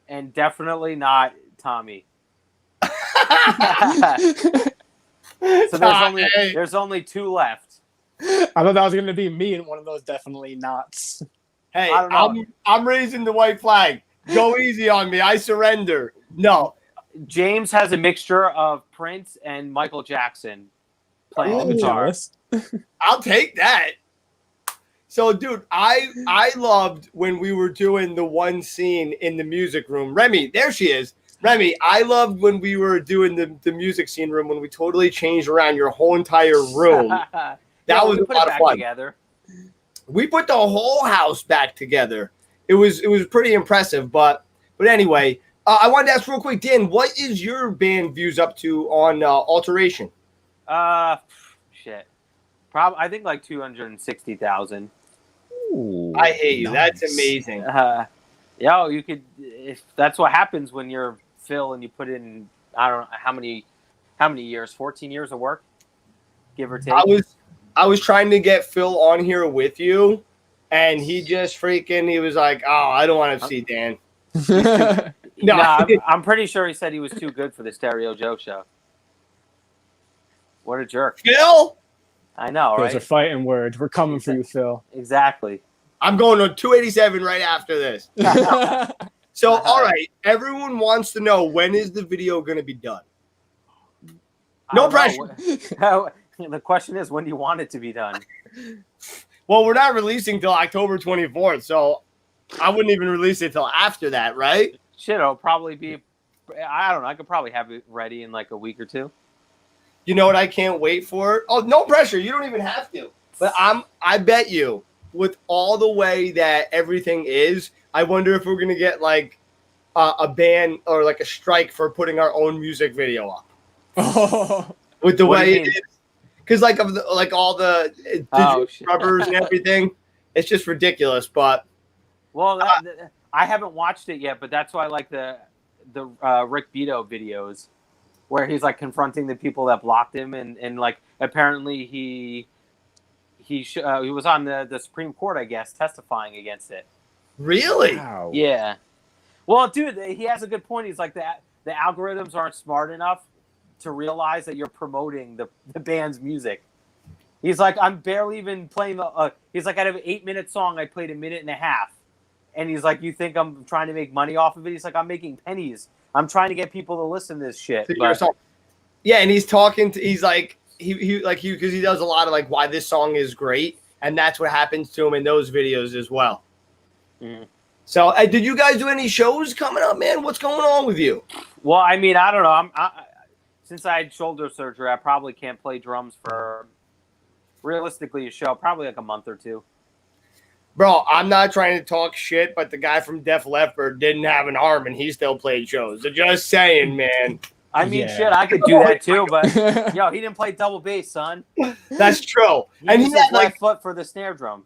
S5: and definitely not Tommy. So there's only two left.
S3: I thought that was going to be me and one of those definitely nots.
S1: Hey,
S5: I don't know.
S1: I'm raising the white flag. Go easy on me. I surrender. No.
S5: James has a mixture of Prince and Michael Jackson playing the guitar.
S1: I'll take that. So, dude, I loved when we were doing the one scene in the music room. Remy, there she is. Remy, I loved when we were doing the music scene room when we totally changed around your whole entire room. That was a lot of fun.
S5: Together.
S1: We put the whole house back together. It was pretty impressive. But anyway, I wanted to ask real quick, Dan, what is your band views up to on Alteration?
S5: Shit. I think like 260,000.
S1: I hate you.
S3: Nice.
S1: That's amazing.
S5: You could. If that's what happens when you're Phil and you put in, I don't know how many years, 14 years of work, give or take.
S1: I was trying to get Phil on here with you, and he was like, "Oh, I don't want to see Dan."
S5: No, I'm pretty sure he said he was too good for the Stereo Joe show. What a jerk.
S1: Phil?
S5: I know, right?
S3: Those are fighting words. We're coming for you, Phil.
S5: Exactly.
S1: I'm going to 287 right after this. So, all right, everyone wants to know, when is the video going to be done? No pressure.
S5: The question is, when do you want it to be done?
S1: Well, we're not releasing till October 24th, so I wouldn't even release it till after that, right?
S5: Shit, it'll probably be, I don't know, I could probably have it ready in like a week or two.
S1: You know what I can't wait for? Oh, no pressure. You don't even have to. But I bet you, with all the way that everything is, I wonder if we're going to get like a ban or like a strike for putting our own music video up.
S3: Oh.
S1: With the
S5: What
S1: way
S5: do you
S1: it
S5: mean?
S1: is. Because like all the digital rubbers and everything, it's just ridiculous. But
S5: well, I haven't watched it yet, but that's why I like the Rick Beato videos, where he's like confronting the people that blocked him, and like apparently he was on the Supreme Court, I guess, testifying against it.
S1: really,
S3: Wow.
S5: Yeah. Well, dude, he has a good point. He's like the algorithms aren't smart enough to realize that you're promoting the band's music. He's like, I'm barely even playing he's like, out of an 8-minute song, I played 1.5 minutes. And he's like, you think I'm trying to make money off of it? He's like, I'm making pennies. I'm trying to get people to listen to this shit.
S1: yeah, and he's talking to, he's like, because he does a lot of like why this song is great, and that's what happens to him in those videos as well.
S5: Mm.
S1: So, did you guys do any shows coming up, man? What's going on with you?
S5: Well, I mean, I don't know. Since I had shoulder surgery, I probably can't play drums for, realistically, a show, probably like a month or two.
S1: Bro, I'm not trying to talk shit, but the guy from Def Leppard didn't have an arm, and he still played shows. So just saying, man.
S5: I mean,
S3: Yeah.
S5: shit, I could do that too, but yo, he didn't play double bass, son.
S1: That's true.
S5: He
S1: And he
S5: used his
S1: had like
S5: left foot for the snare drum.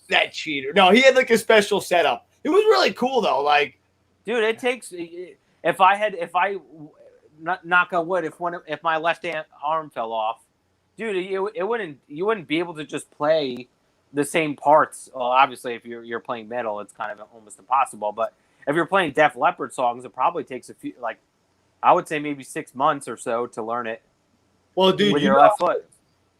S1: that cheater. No, he had like a special setup. It was really cool though. Like,
S5: Dude, it takes. If I knock on wood, if my left arm fell off, dude, you wouldn't be able to just play the same parts. Well, obviously, if you're playing metal, it's kind of almost impossible. But if you're playing Def Leppard songs, it probably takes I would say maybe 6 months or so to learn it.
S1: well, dude,
S5: with your left foot.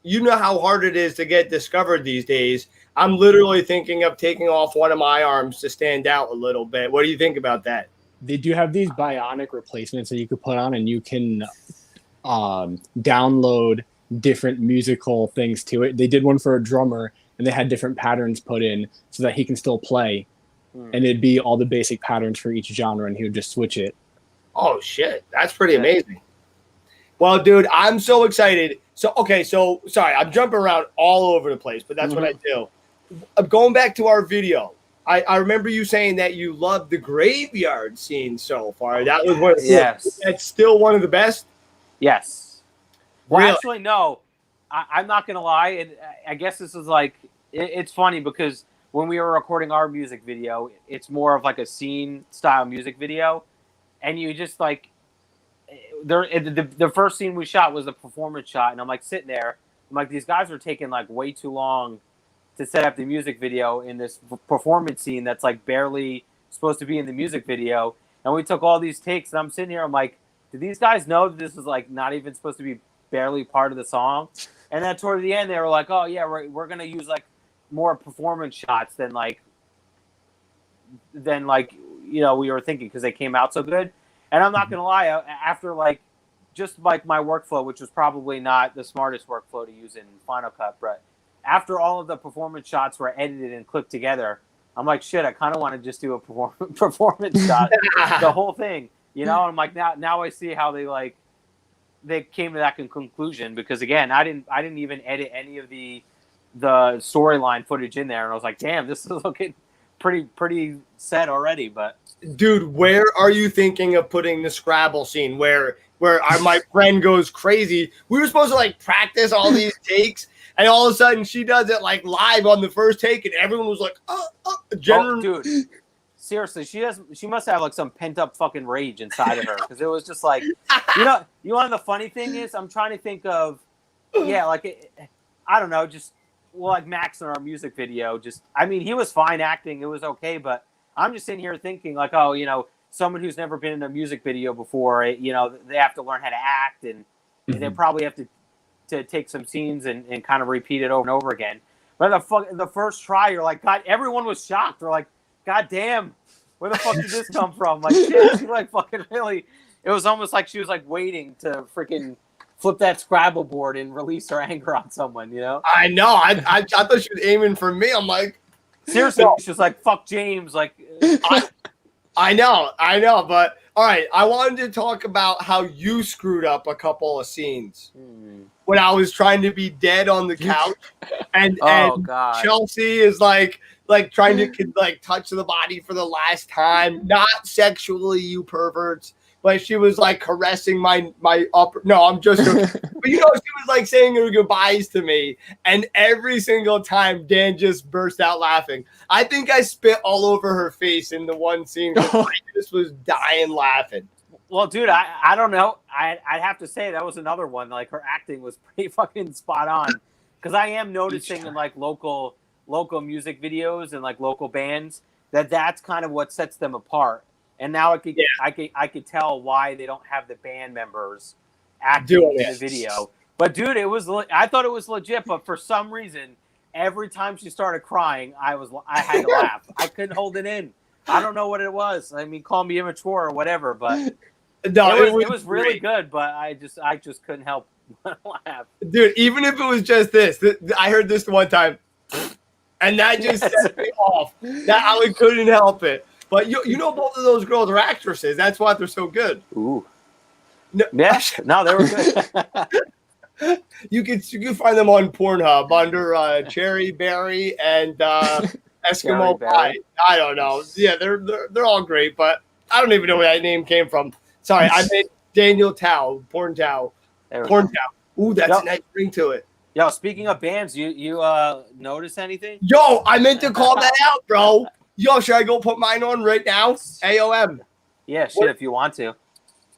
S1: You know how hard it is to get discovered these days. I'm literally thinking of taking off one of my arms to stand out a little bit. What do you think about that?
S3: They do have these bionic replacements that you could put on, and you can download different musical things to it. They did one for a drummer, and they had different patterns put in so that he can still play. And it'd be all the basic patterns for each genre, and he would just switch it.
S1: Oh, shit. That's pretty amazing. Well, dude, I'm so excited. So sorry, I'm jumping around all over the place, but that's what I do. Going back to our video, I remember you saying that you loved the graveyard scene so far. That was one.
S5: Yes.
S1: That's still one of the best?
S5: Yes. Well,
S1: Really?
S5: actually, no. I'm not going to lie. And I guess this is like, it's funny because when we were recording our music video, it's more of like a scene style music video. And you just like, the first scene we shot was the performance shot. And I'm like sitting there. I'm like, these guys are taking like way too long to set up the music video in this performance scene that's like barely supposed to be in the music video. And we took all these takes. And I'm sitting here. I'm like, do these guys know that this is like not even supposed to be barely part of the song? And then toward the end, they were like, oh, yeah, we're going to use like more performance shots than we were thinking because they came out so good. And I'm not going to lie, after like just like my workflow, which was probably not the smartest workflow to use in Final Cut, but after all of the performance shots were edited and clipped together, I'm like, shit, I kind of want to just do a performance shot, the whole thing, And I'm like, now I see how they came to that conclusion because again, I didn't even edit any of the storyline footage in there, and I was like, damn, this is looking pretty set already. But
S1: dude, where are you thinking of putting the Scrabble scene where my friend goes crazy? We were supposed to like practice all these takes, and all of a sudden she does it like live on the first take, and everyone was like,
S5: dude. Seriously, she must have like some pent up fucking rage inside of her because it was just like, you know what the funny thing is? I'm trying to think of, I don't know, just like Max in our music video. He was fine acting, it was okay, but I'm just sitting here thinking like, someone who's never been in a music video before, they have to learn how to act, and they probably have to take some scenes and kind of repeat it over and over again. But the first try, you're like, God, everyone was shocked. They're like, God damn, where the fuck did this come from? Like, shit, she like fucking really, it was almost like she was like waiting to freaking flip that Scrabble board and release her anger on someone,
S1: I know. I thought she was aiming for me. I'm like,
S5: seriously, she was like, fuck James. Like,
S1: I know. But all right, I wanted to talk about how you screwed up a couple of scenes when I was trying to be dead on the couch, and
S5: God.
S1: Chelsea is like trying to like touch the body for the last time, not sexually, you perverts, but she was like caressing my upper. No, I'm just, but she was like saying her goodbyes to me, and every single time Dan just burst out laughing. I think I spit all over her face in the one scene because I just was dying laughing.
S5: Well, dude, I don't know. I'd have to say that was another one. Like her acting was pretty fucking spot on because I am noticing in like local music videos and like local bands that's kind of what sets them apart. And now I could tell why they don't have the band members acting in the video. But dude, I thought it was legit, but for some reason, every time she started crying, I had to laugh. I couldn't hold it in. I don't know what it was. I mean, call me immature or whatever, but no, it was really good. But I just couldn't help but laugh.
S1: Dude, even if it was just this, I heard this one time. And that just set me off. That I couldn't help it. But both of those girls are actresses. That's why they're so good.
S5: Ooh. No, they were good.
S1: You can find them on Pornhub under Cherry Berry and Eskimo Pie. I don't know. Yeah, they're all great, but I don't even know where that name came from. Sorry, I made Daniel Touw, Porn Touw. Porn Touw. Ooh, that's a nice ring to it.
S5: Yo, speaking of bands, you notice anything?
S1: Yo, I meant to call that out, bro. Yo, should I go put mine on right now? AOM.
S5: Yeah, shit, if you want to.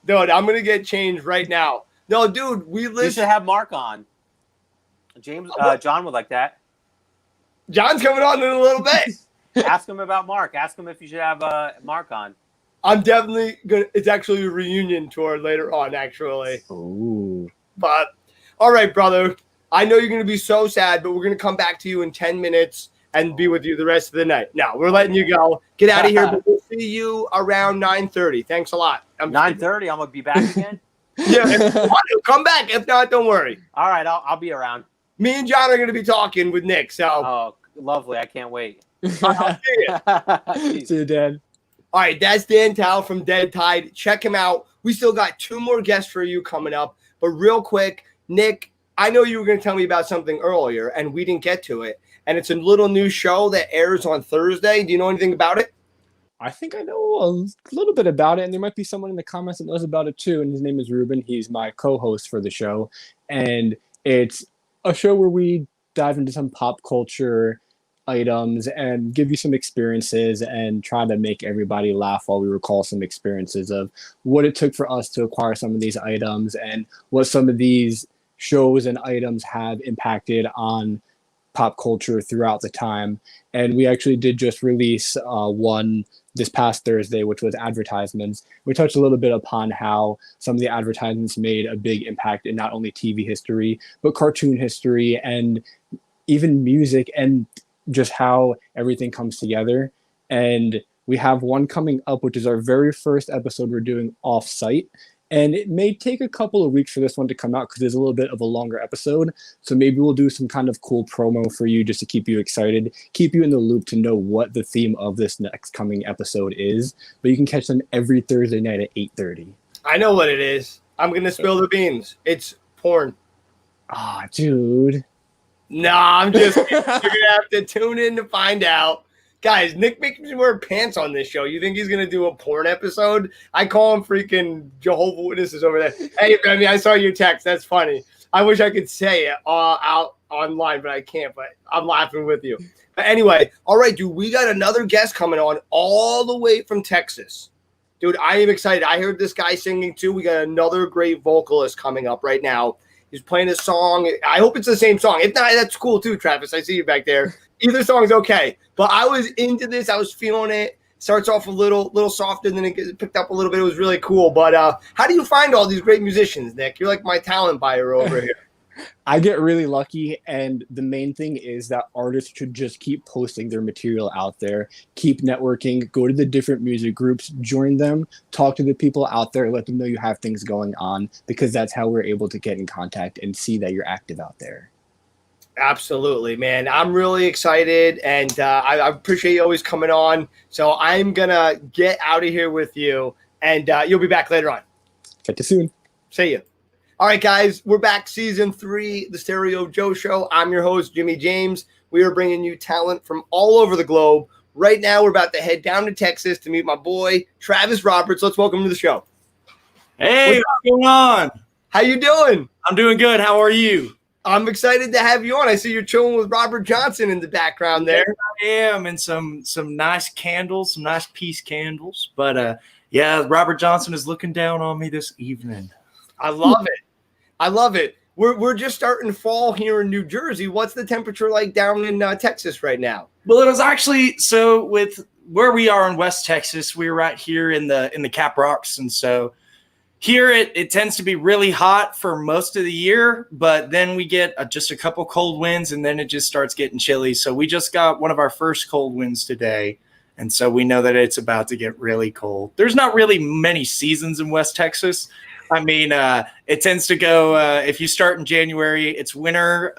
S1: Dude, I'm going to get changed right now. No, dude,
S5: You should have Mark on. John would like that.
S1: John's coming on in a little bit.
S5: Ask him about Mark. Ask him if you should have Mark on.
S1: I'm definitely going to – it's actually a reunion tour later on, actually.
S3: Ooh.
S1: But, all right, brother. I know you're going to be so sad, but we're going to come back to you in 10 minutes and be with you the rest of the night. Now, we're letting you go. Get out of here, but we'll see you around 9:30. Thanks a lot.
S5: 9:30? I'm going to be back again?
S1: Yeah, if you want to, come back. If not, don't worry.
S5: All right, I'll be around.
S1: Me and John are going to be talking with Nick. So,
S5: Oh, lovely! I can't wait.
S1: I'll see you.
S3: See you, Dan.
S1: All right, that's Dan Touw from Deadtide. Check him out. We still got 2 more guests for you coming up. But real quick, Nick, I know you were going to tell me about something earlier, and we didn't get to it. And it's a little new show that airs on Thursday. Do you know anything about it?
S3: I think I know a little bit about it, and there might be someone in the comments that knows about it too. And his name is Ruben. He's my co-host for the show, and it's a show where we dive into some pop culture items and give you some experiences and try to make everybody laugh while we recall some experiences of what it took for us to acquire some of these items and what some of these shows and items have impacted on pop culture throughout the time. And we actually did just release one this past Thursday, which was advertisements. We touched a little bit upon how some of the advertisements made a big impact in not only TV history, but cartoon history and even music and just how everything comes together. And we have one coming up, which is our very first episode we're doing off-site. And it may take a couple of weeks for this one to come out because it's a little bit of a longer episode. So maybe we'll do some kind of cool promo for you just to keep you excited, keep you in the loop to know what the theme of this next coming episode is. But you can catch them every Thursday night at 8:30.
S1: I know what it is. I'm going to spill the beans. It's porn.
S3: Ah, dude.
S1: Nah, I'm just kidding. You're going to have to tune in to find out. Guys, Nick makes me wear pants on this show. You think he's going to do a porn episode? I call him freaking Jehovah's Witnesses over there. Hey, I saw your text. That's funny. I wish I could say it out online, but I can't. But I'm laughing with you. But anyway, all right, dude, we got another guest coming on all the way from Texas. Dude, I am excited. I heard this guy singing too. We got another great vocalist coming up right now. He's playing a song. I hope it's the same song. If not, that's cool too, Travis. I see you back there. Either song's okay. But I was into this. I was feeling it. Starts off a little softer, then it gets picked up a little bit. It was really cool. But how do you find all these great musicians, Nick? You're like my talent buyer over here.
S3: I get really lucky, and the main thing is that artists should just keep posting their material out there, keep networking, go to the different music groups, join them, talk to the people out there, let them know you have things going on, because that's how we're able to get in contact and see that you're active out there.
S1: Absolutely, man. I'm really excited, and I appreciate you always coming on. So I'm going to get out of here with you, and you'll be back later on.
S3: Catch you soon.
S1: See you. All right, guys, we're back. Season 3, The Stereo Joe Show. I'm your host, Jimmy James. We are bringing you talent from all over the globe. Right now, we're about to head down to Texas to meet my boy, Travis Roberts. Let's welcome him to the show.
S6: Hey, what's going on?
S1: How you doing?
S6: I'm doing good. How are you?
S1: I'm excited to have you on. I see you're chilling with Robert Johnson in the background there.
S6: I am, and some nice candles, some nice peace candles. But, yeah, Robert Johnson is looking down on me this evening.
S1: I love it. I love it. We're just starting fall here in New Jersey. What's the temperature like down in Texas right now?
S6: Well, it was actually so with where we are in West Texas, we're right here in the Cap Rocks, and so here it tends to be really hot for most of the year, but then we get just a couple cold winds, and then it just starts getting chilly. So we just got one of our first cold winds today, and so we know that it's about to get really cold. There's not really many seasons in West Texas. I mean, it tends to go, if you start in January, it's winter,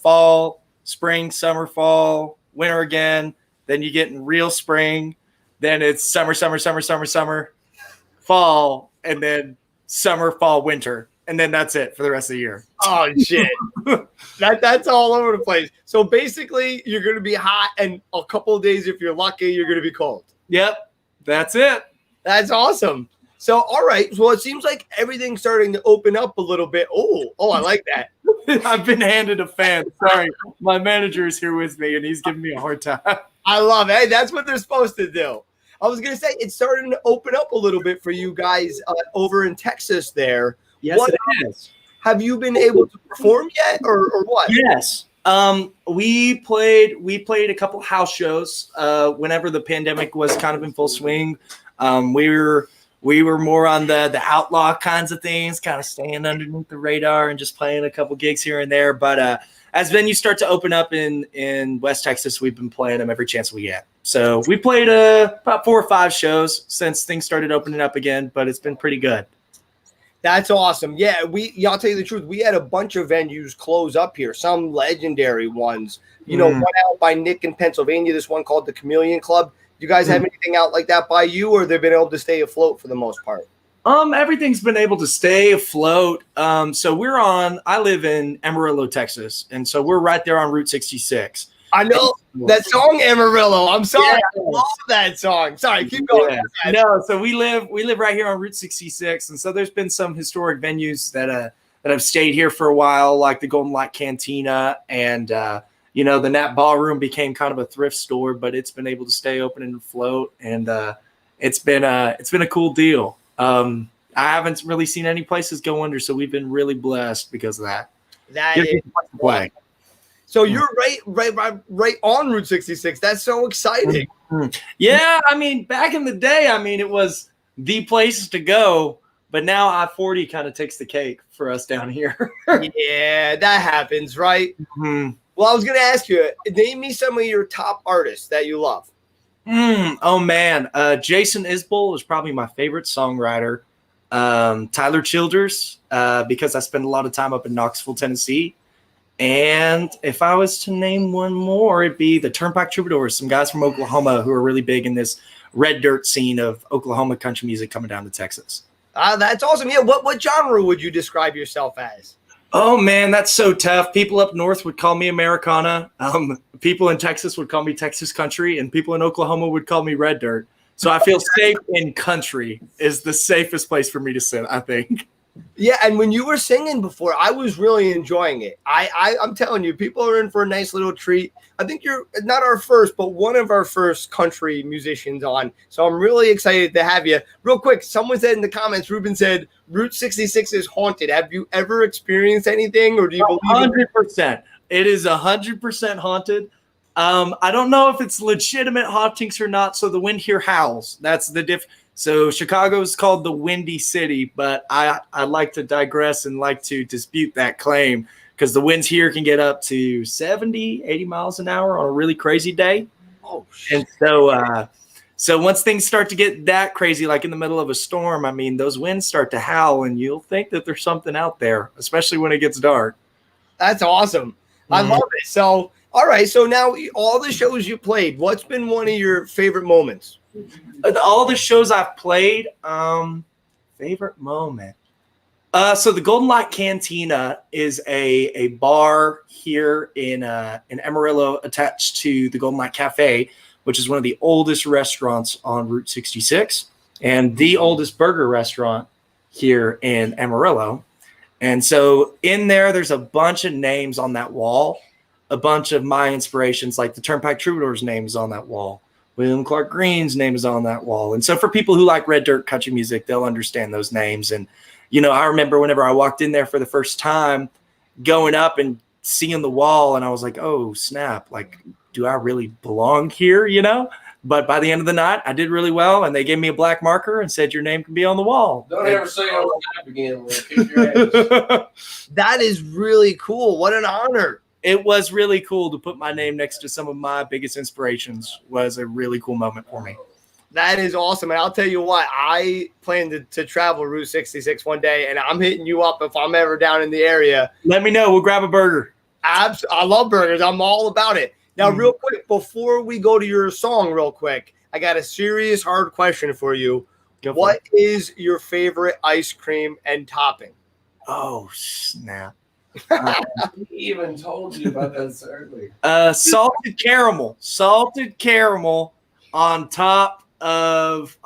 S6: fall, spring, summer, fall, winter again. Then you get in real spring. Then it's summer, fall, and then summer, fall, winter. And then that's it for the rest of the year.
S1: Oh, shit. That's all over the place. So basically, you're going to be hot, and a couple of days, if you're lucky, you're going to be cold.
S6: Yep, that's it.
S1: That's awesome. So, all right. So it seems like everything's starting to open up a little bit. Oh, I like that.
S6: I've been handed a fan. Sorry. My manager is here with me, and he's giving me a hard time.
S1: I love it. Hey, that's what they're supposed to do. I was going to say, it's starting to open up a little bit for you guys over in Texas there.
S6: Yes, it is.
S1: Have you been able to perform yet or what?
S6: Yes. We played a couple house shows whenever the pandemic was kind of in full swing. We were more on the outlaw kinds of things, kind of staying underneath the radar and just playing a couple gigs here and there. But as venues start to open up in West Texas, we've been playing them every chance we get. So we played about 4 or 5 shows since things started opening up again, but it's been pretty good.
S1: That's awesome. Yeah, I'll tell you the truth. We had a bunch of venues close up here, some legendary ones. You know, one out by Nick in Pennsylvania, this one called the Chameleon Club. You guys have anything out like that by you, or they've been able to stay afloat for the most part?
S6: Everything's been able to stay afloat. So I live in Amarillo, Texas, and so we're right there on Route 66.
S1: I know that song Amarillo. I'm sorry. I love that song. Sorry, keep going.
S6: Yeah. No, so we live right here on Route 66, and so there's been some historic venues that have stayed here for a while, like the Golden Light Cantina, and the Nat Ballroom became kind of a thrift store, but it's been able to stay open and afloat, and it's been a cool deal. I haven't really seen any places go under, so we've been really blessed because of that.
S1: That is
S6: way.
S1: So you're right on Route 66. That's so exciting.
S6: Yeah, I mean, back in the day, it was the place to go, but now I-40 kind of takes the cake for us down here.
S1: Yeah, that happens, right?
S6: Mm-hmm.
S1: Well, I was going to ask you, name me some of your top artists that you love.
S6: Oh, man. Jason Isbell is probably my favorite songwriter. Tyler Childers, because I spend a lot of time up in Knoxville, Tennessee. And if I was to name one more, it'd be the Turnpike Troubadours, some guys from Oklahoma who are really big in this red dirt scene of Oklahoma country music coming down to Texas.
S1: That's awesome. Yeah, what genre would you describe yourself as?
S6: Oh, man, that's so tough. People up north would call me Americana. People in Texas would call me Texas country, and people in Oklahoma would call me red dirt. So I feel safe in country is the safest place for me to sit, I think.
S1: Yeah, and when you were singing before, I was really enjoying it. I'm telling you, people are in for a nice little treat. I think you're not our first, but one of our first country musicians on. So I'm really excited to have you. Real quick, someone said in the comments, Ruben said, Route 66 is haunted. Have you ever experienced anything, or do you believe
S6: 100%. It is 100% haunted. I don't know if it's legitimate hauntings or not. So the wind here howls. That's the difference. So Chicago is called the Windy City, but I like to digress and like to dispute that claim because the winds here can get up to 70, 80 miles an hour on a really crazy day.
S1: Oh, shit.
S6: And so once things start to get that crazy, like in the middle of a storm, those winds start to howl and you'll think that there's something out there, especially when it gets dark.
S1: That's awesome. I love it. So, all right. So now all the shows you played, what's been one of your favorite moments?
S6: All the shows I've played, favorite moment. So the Golden Light Cantina is a bar here in Amarillo attached to the Golden Light Cafe, which is one of the oldest restaurants on Route 66 and the oldest burger restaurant here in Amarillo. And so in there's a bunch of names on that wall, a bunch of my inspirations, like the Turnpike Troubadours name is on that wall. William Clark Green's name is on that wall. And so for people who like red dirt country music, they'll understand those names. And, I remember whenever I walked in there for the first time, going up and seeing the wall, and I was like, oh, snap. Like, do I really belong here, But by the end of the night, I did really well, and they gave me a black marker and said, your name can be on the wall.
S7: Don't ever say oh snap again. We'll kick your ass.
S1: That is really cool. What an honor.
S6: It was really cool to put my name next to some of my biggest inspirations. Was a really cool moment for me.
S1: That is awesome. And I'll tell you what, I plan to travel Route 66 one day, and I'm hitting you up if I'm ever down in the area.
S6: Let me know. We'll grab a burger.
S1: I love burgers. I'm all about it. Now, real quick, before we go to your song real quick, I got a serious hard question for you. What is your favorite ice cream and topping?
S6: Oh, snap.
S7: He even told you about that earlier.
S6: Salted caramel on top of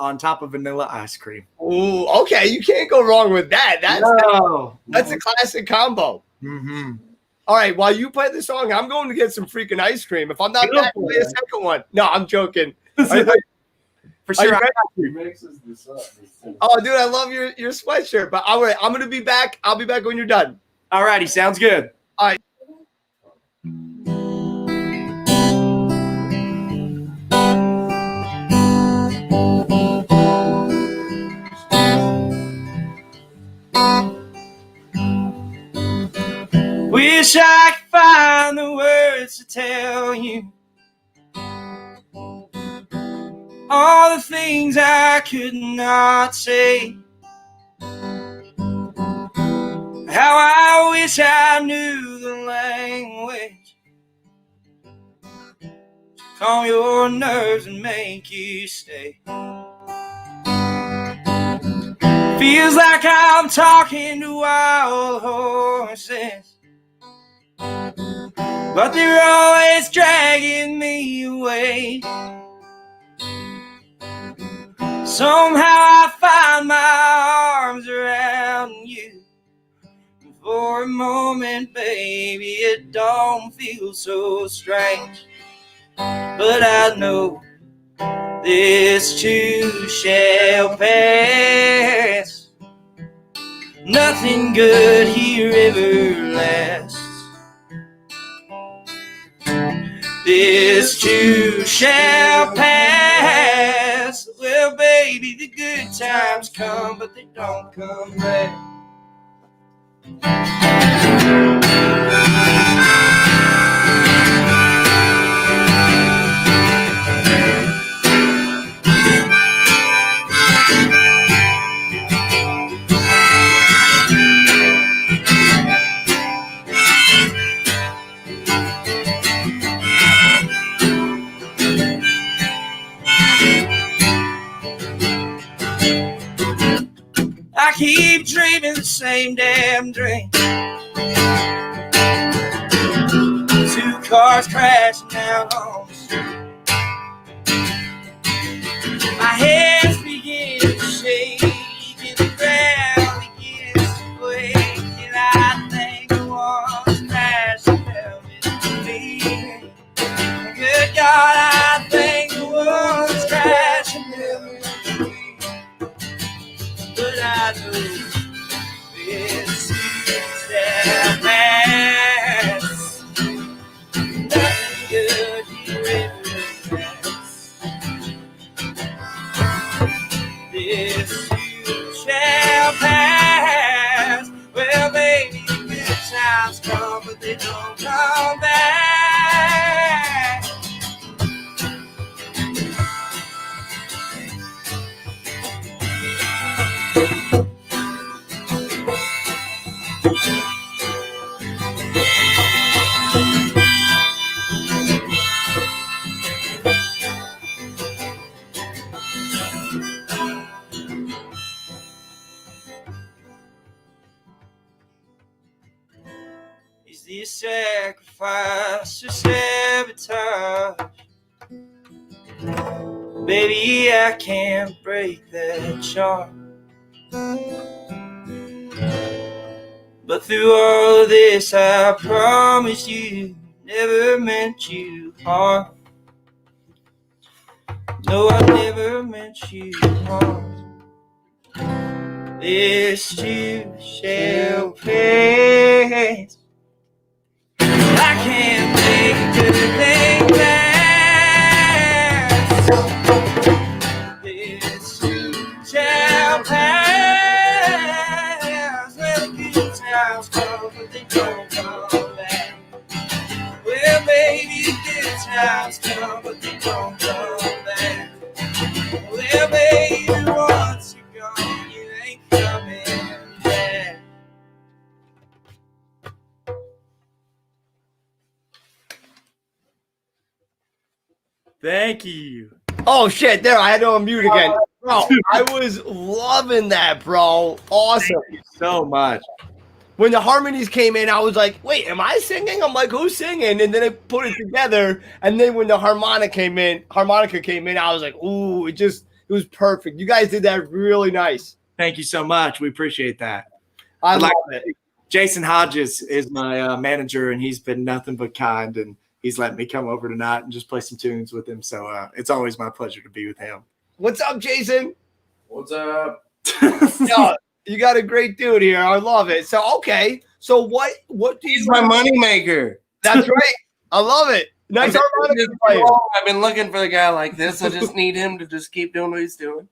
S6: vanilla ice cream.
S1: Ooh, okay, you can't go wrong with that. That's a classic combo.
S6: Mm-hmm.
S1: All right, while you play the song, I'm going to get some freaking ice cream. If I'm not back, play a second one. No, I'm joking.
S6: For sure.
S7: He mixes this up.
S1: Oh, dude, I love your sweatshirt. But all right, I'm going to be back. I'll be back when you're done.
S6: All righty, sounds good.
S1: All right.
S6: Wish I could find the words to tell you all the things I could not say. How I wish I knew the language to calm your nerves and make you stay. Feels like I'm talking to wild horses, but they're always dragging me away. Somehow I find my arms around you. For a moment, baby, it don't feel so strange. But I know this too shall pass. Nothing good here ever lasts. This too shall pass. Well, baby, the good times come, but they don't come back. I keep dreaming the same damn dream. Two cars crashing out on the street. My hands begin to shake and the ground begins to quake. And I think the one's crashing down with me. Good God, I think the one's crashing down with me. But I know this shall pass. Nothing good here ever lasts. This too shall pass. Well, baby, the good times come, but they don't come back. Is this sacrifice or sabotage? Baby, I can't break that charm. But through all of this, I promise you, never meant you harm. No, I never meant you harm. This too shall pass. I can't make a good thing last. This too shall pass. Well, the good times come, but they don't come back. Well, baby, the good times come, but they don't come back. Well, baby, once you're gone, you ain't coming back. Thank you.
S1: Oh shit! There, I had to unmute again, bro. I was loving that, bro. Awesome.
S6: Thank you so much.
S1: When the harmonies came in, I was like, "Wait, am I singing?" I'm like, "Who's singing?" And then I put it together. And then when the harmonica came in, I was like, "Ooh!" It was perfect. You guys did that really nice.
S6: Thank you so much. We appreciate that.
S1: I love it.
S6: Jason Hodges is my manager, and he's been nothing but kind, and he's letting me come over tonight and just play some tunes with him. So it's always my pleasure to be with him.
S1: What's up, Jason?
S7: What's up?
S1: Yo, you got a great dude here. I love it. So okay. So what do
S7: He's
S1: you?
S7: my moneymaker.
S1: That's right. I love it. Nice harmonica player.
S7: I've been looking for a guy like this. I just need him to just keep doing what he's doing.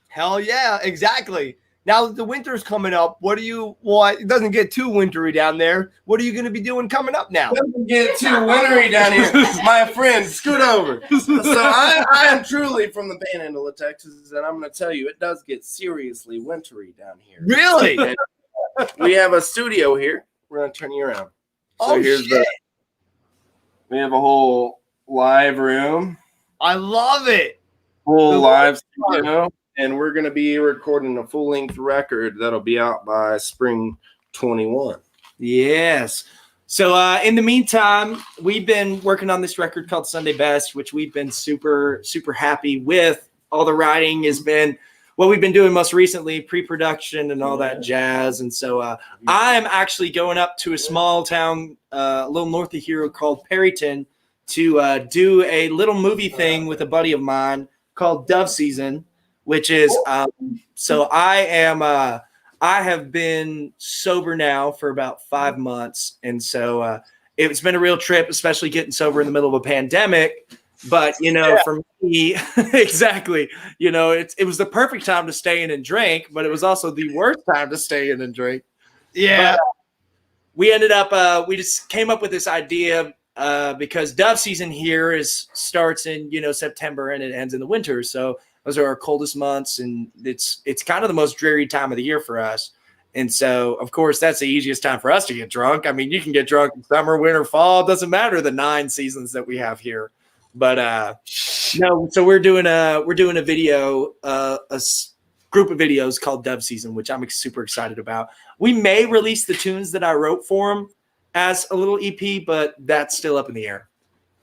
S1: Hell yeah, exactly. Now the winter's coming up. What do you want? It doesn't get too wintry down there. What are you going to be doing coming up now?
S7: Doesn't get too wintry down here. My friend, scoot over. So I am truly from the panhandle of Texas, and I'm going to tell you, it does get seriously wintry down here.
S1: Really?
S7: we have a studio here. We're gonna turn you around. So here's
S1: shit.
S7: we have a whole live room,
S1: I love it.
S7: full live studio, and we're gonna be recording a full-length record that'll be out by spring 21.
S6: Yes. So in the meantime, we've been working on this record called Sunday Best, which we've been super, super happy with. All the writing has been what we've been doing most recently, pre-production and all that jazz. And so I'm actually going up to a small town a little north of here called Perryton to do a little movie thing with a buddy of mine called Dove Season, which is so I have been sober now for about 5 months. And so it's been a real trip, especially getting sober in the middle of a pandemic. But, for me, exactly, it was the perfect time to stay in and drink, but it was also the worst time to stay in and drink.
S1: Yeah.
S6: But we ended up, we just came up with this idea because dove season here starts in, September and it ends in the winter. So those are our coldest months, and it's kind of the most dreary time of the year for us. And so, of course, that's the easiest time for us to get drunk. I mean, you can get drunk in summer, winter, fall. It doesn't matter the 9 seasons that we have here. But no, so we're doing a video, group of videos called Dove Season, which I'm super excited about. We may release the tunes that I wrote for them as a little EP, but that's still up in the air.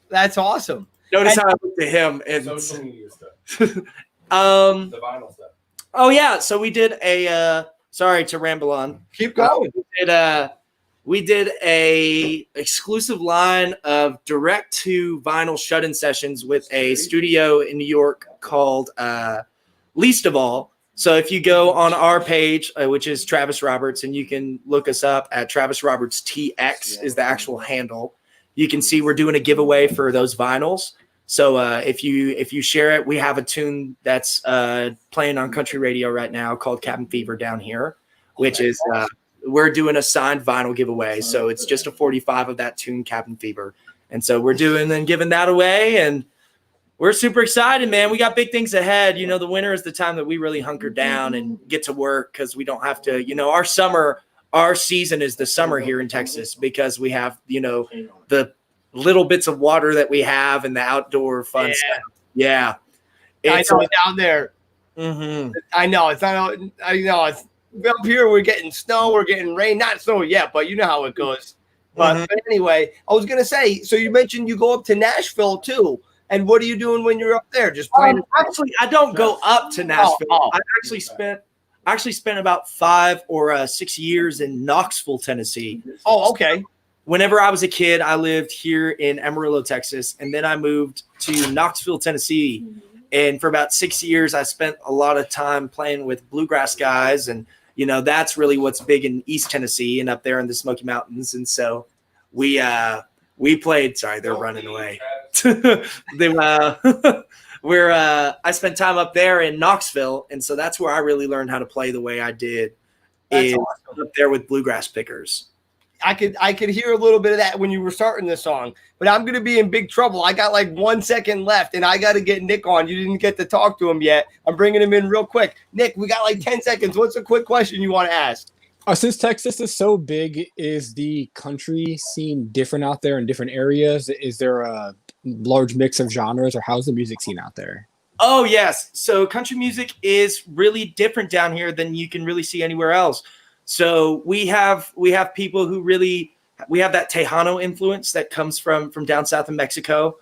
S1: That's awesome.
S6: Notice how I looked at him and
S7: Social media stuff.
S6: the
S7: vinyl stuff.
S6: Oh yeah, so we did a sorry to ramble on.
S1: Keep going.
S6: We did a exclusive line of direct to vinyl shut-in sessions with a studio in New York called Least of All. So if you go on our page, which is Travis Roberts, and you can look us up at Travis Roberts TX is the actual handle. You can see we're doing a giveaway for those vinyls. So if you share it, we have a tune that's playing on country radio right now called Cabin Fever down here, which is we're doing a signed vinyl giveaway. So it's just a 45 of that tune, Cabin Fever. And so we're giving that away, and we're super excited, man. We got big things ahead. The winter is the time that we really hunker down and get to work because we don't have to, our season is the summer here in Texas because we have, the little bits of water that we have and the outdoor fun stuff. Yeah.
S1: I know down there.
S6: Mm-hmm.
S1: I know. It's not. I know. It's up here. We're getting snow. We're getting rain. Not snow yet, but you know how it goes. But anyway, I was gonna say. So you mentioned you go up to Nashville too. And what are you doing when you're up there? Just playing?
S6: Actually, I don't go up to Nashville. I actually spent about 5 or 6 years in Knoxville, Tennessee.
S1: Oh, okay.
S6: Whenever I was a kid, I lived here in Amarillo, Texas, and then I moved to Knoxville, Tennessee. And for about 6 years, I spent a lot of time playing with bluegrass guys. And, that's really what's big in East Tennessee and up there in the Smoky Mountains. And so we played – sorry, they're running away. I spent time up there in Knoxville. And so that's where I really learned how to play the way I did up there with bluegrass pickers.
S1: I could hear a little bit of that when you were starting this song, but I'm going to be in big trouble. I got like 1 second left, and I got to get Nick on. You didn't get to talk to him yet. I'm bringing him in real quick. Nick, we got like 10 seconds. What's a quick question you want to ask?
S3: Since Texas is so big, is the country scene different out there in different areas? Is there a large mix of genres, or how's the music scene out there?
S6: Oh, yes. So country music is really different down here than you can really see anywhere else. So we have people who we have that Tejano influence that comes from down south of Mexico.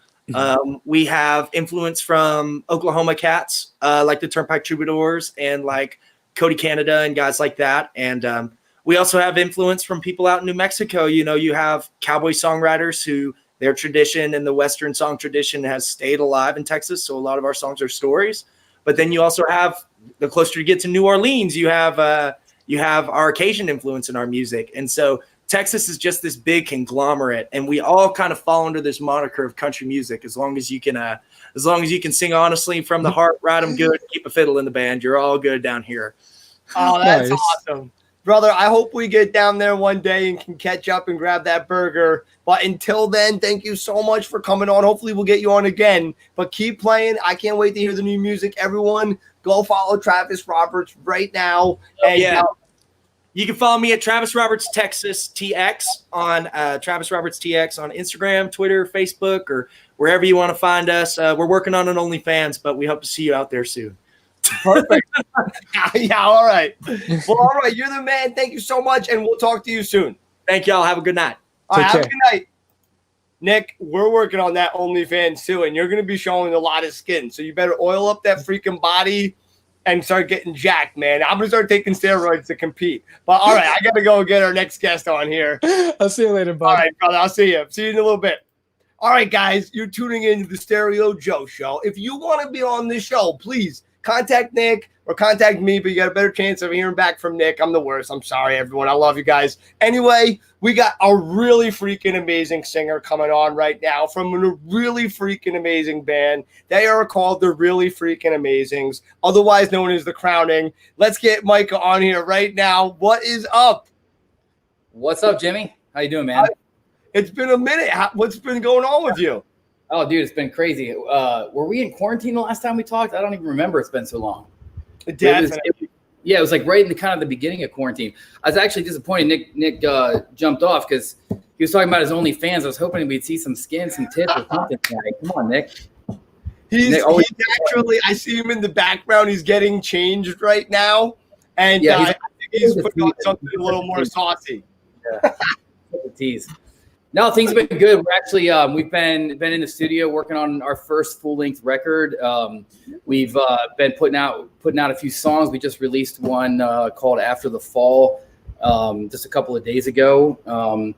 S6: We have influence from Oklahoma cats, like the Turnpike Troubadours and like Cody Canada and guys like that. And we also have influence from people out in New Mexico. You have cowboy songwriters who their tradition and the Western song tradition has stayed alive in Texas. So a lot of our songs are stories. But then you also have, the closer you get to New Orleans, you have our Cajun influence in our music. And so Texas is just this big conglomerate, and we all kind of fall under this moniker of country music. As long as you can sing honestly from the heart, ride 'em good, keep a fiddle in the band, you're all good down here.
S1: Oh, that's
S3: Nice.
S1: awesome. Brother, I hope we get down there one day and can catch up and grab that burger. But until then, thank you so much for coming on. Hopefully we'll get you on again. But keep playing. I can't wait to hear the new music. Everyone, go follow Travis Roberts right now. And
S6: You can follow me at Travis Roberts Texas TX on Travis Roberts TX on Instagram, Twitter, Facebook, or wherever you want to find us. We're working on an OnlyFans, but we hope to see you out there soon.
S1: Perfect. Yeah, all right. Well, all right. You're the man. Thank you so much, and we'll talk to you soon.
S6: Thank y'all. Have a good night.
S1: All right,
S3: Take
S1: have a
S3: care.
S1: good night. Nick, we're working on that OnlyFans too, and you're going to be showing a lot of skin. So you better oil up that freaking body and start getting jacked, man. I'm going to start taking steroids to compete. But all right, I got to go get our next guest on here.
S3: I'll see you later, bud.
S1: All right, brother. I'll see you. See you in a little bit. All right, guys, you're tuning in to the Stereo Joe Show. If you want to be on this show, please contact Nick or contact me, but you got a better chance of hearing back from Nick. I'm the worst. I'm sorry, everyone. I love you guys. Anyway, we got a really freaking amazing singer coming on right now from a really freaking amazing band. They are called the Really Freaking Amazings, otherwise known as The Crowning. Let's get Micah on here right now. What is up?
S8: What's up, Jimmy? How you doing, man?
S1: It's been a minute. What's been going on with you?
S8: Oh, dude, it's been crazy. Were we in quarantine the last time we talked? I don't even remember. It's been so long.
S1: Definitely.
S8: It was like right in the kind of the beginning of quarantine. I was actually disappointed Nick jumped off because he was talking about his OnlyFans. I was hoping we'd see some skin, some tits or something tonight. Come on, Nick.
S1: He's actually, I see him in the background. He's getting changed right now. And I think he's putting on something a little more saucy.
S8: Yeah. Tease. No, things have been good. We're actually we've been in the studio working on our first full-length record. We've been putting out a few songs. We just released one called After the Fall just a couple of days ago.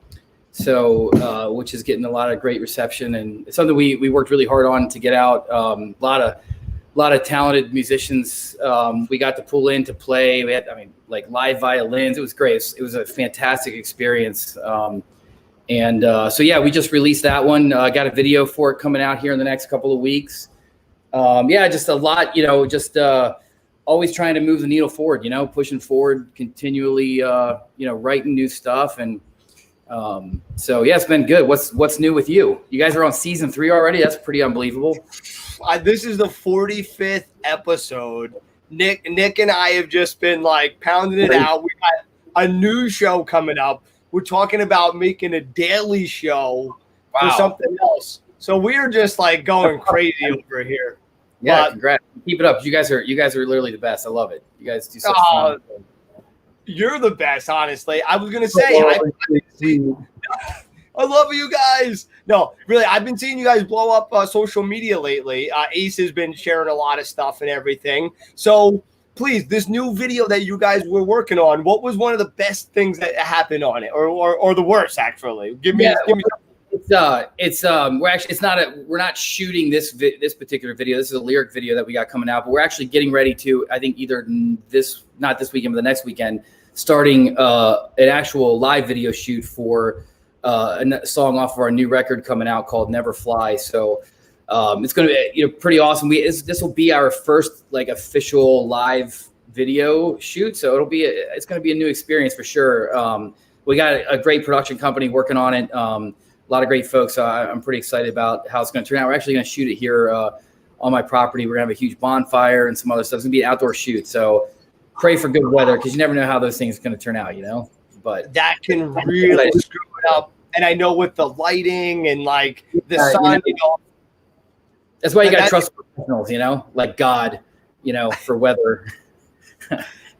S8: Which is getting a lot of great reception, and it's something we worked really hard on to get out. A lot of talented musicians we got to pull in to play. We had like live violins. It was great. It was a fantastic experience. We just released that one. Got a video for it coming out here in the next couple of weeks. Just a lot, always trying to move the needle forward, pushing forward continually, writing new stuff. And it's been good. What's new with you? You guys are on season 3 already. That's pretty unbelievable.
S1: This is the 45th episode. Nick and I have just been like pounding it out. We got a new show coming up. We're talking about making a daily show for something else. So we're just like going crazy over here.
S8: Yeah, congrats. Keep it up. You guys are literally the best. I love it. You guys do such fun.
S1: You're the best, honestly. I was gonna say I love you guys. No, really, I've been seeing you guys blow up social media lately. Ace has been sharing a lot of stuff and everything. So please, this new video that you guys were working on, what was one of the best things that happened on it, or the worst actually? Give me.
S8: We're not shooting this particular video. This is a lyric video that we got coming out, but we're actually getting ready to, I think either not this weekend, but the next weekend, starting an actual live video shoot for a song off of our new record coming out called Never Fly. So it's going to be pretty awesome. This will be our first like official live video shoot, so it's going to be a new experience for sure. We got a great production company working on it. A lot of great folks. So I'm pretty excited about how it's going to turn out. We're actually going to shoot it here on my property. We're going to have a huge bonfire and some other stuff. It's going to be an outdoor shoot. So pray for good weather because you never know how those things are going to turn out, But
S1: that can really screw it up. And I know with the lighting and like the sun,
S8: that's why you got to trust professionals, like God, for weather.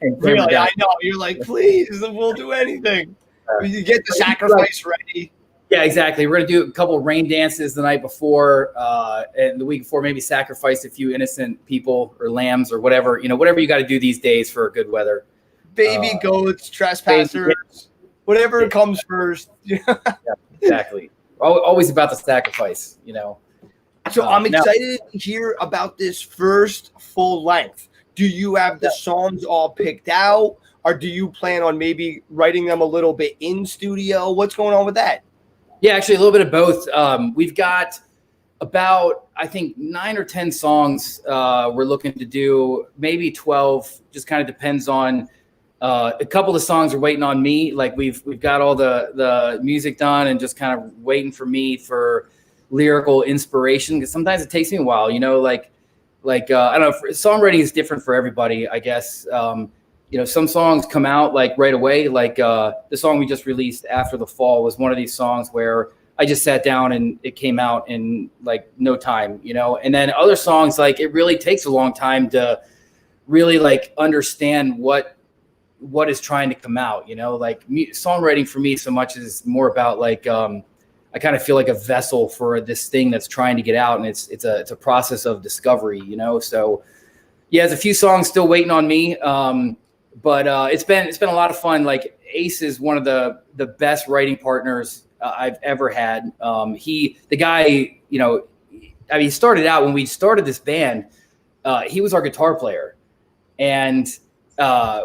S1: And really, I know. You're like, please, we'll do anything. You get the sacrifice ready.
S8: Yeah, exactly. We're going to do a couple of rain dances the night before and the week before, maybe sacrifice a few innocent people or lambs or whatever, whatever you got to do these days for good weather.
S1: Baby goats, trespassers, whatever comes first.
S8: Yeah, exactly. Always about the sacrifice,
S1: So I'm excited to hear about this first full length. Do you have the songs all picked out, or do you plan on maybe writing them a little bit in studio? What's going on with that?
S8: Yeah, actually a little bit of both. We've got about, I think, 9 or 10 songs we're looking to do, maybe 12, just kind of depends on a couple of songs are waiting on me. Like we've got all the music done and just kind of waiting for me for lyrical inspiration, because sometimes it takes me a while, I don't know, songwriting is different for everybody, I guess. some songs come out like right away. Like the song we just released, After the Fall, was one of these songs where I just sat down and it came out in like no time, and then other songs, like it really takes a long time to really like understand what is trying to come out, like songwriting for me so much is more about like, I kind of feel like a vessel for this thing that's trying to get out. And it's a process of discovery, so yeah, there's a few songs still waiting on me. But it's been a lot of fun. Like Ace is one of the best writing partners I've ever had. He started out when we started this band, he was our guitar player, and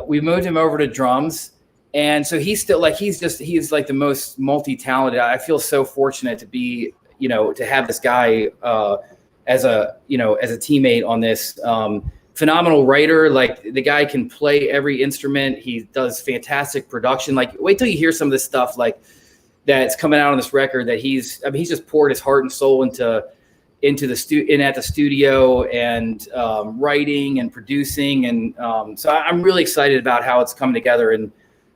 S8: we moved him over to drums. And so he's still like, he's like the most multi-talented. I feel so fortunate to be, to have this guy as a teammate on this. Phenomenal writer. Like the guy can play every instrument. He does fantastic production. Like wait till you hear some of this stuff like that's coming out on this record that he's just poured his heart and soul into at the studio and writing and producing. And so I'm really excited about how it's coming together. And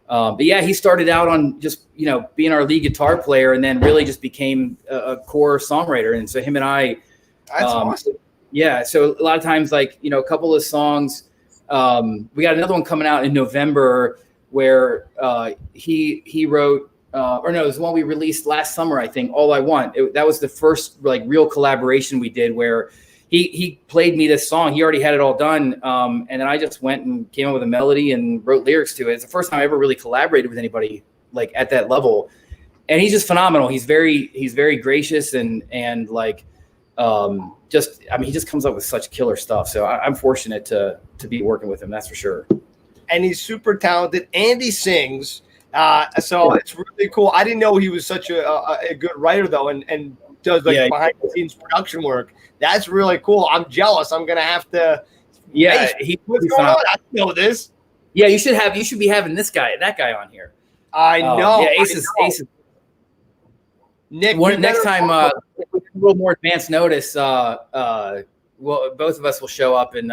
S8: but yeah, he started out on just, being our lead guitar player and then really just became a core songwriter. And so him and I,
S1: that's awesome.
S8: Yeah. So a lot of times, like, a couple of songs, we got another one coming out in November where he wrote, or no, it was one we released last summer, I think, All I Want. That was the first like real collaboration we did where he played me this song. He already had it all done. And then I just went and came up with a melody and wrote lyrics to it. It's the first time I ever really collaborated with anybody like at that level. And he's just phenomenal. He's very gracious and like, he just comes up with such killer stuff. So I'm fortunate to be working with him. That's for sure.
S1: And he's super talented and he sings. So it's really cool. I didn't know he was such a good writer though. And does like behind the scenes production work. That's really cool. I'm jealous. I'm going to have to.
S8: Yeah.
S1: What's going on? I know this.
S8: Yeah. You should be having that guy on here.
S1: I know.
S8: Yeah. Ace is Nick, next time, a little more advanced notice. Both of us will show up and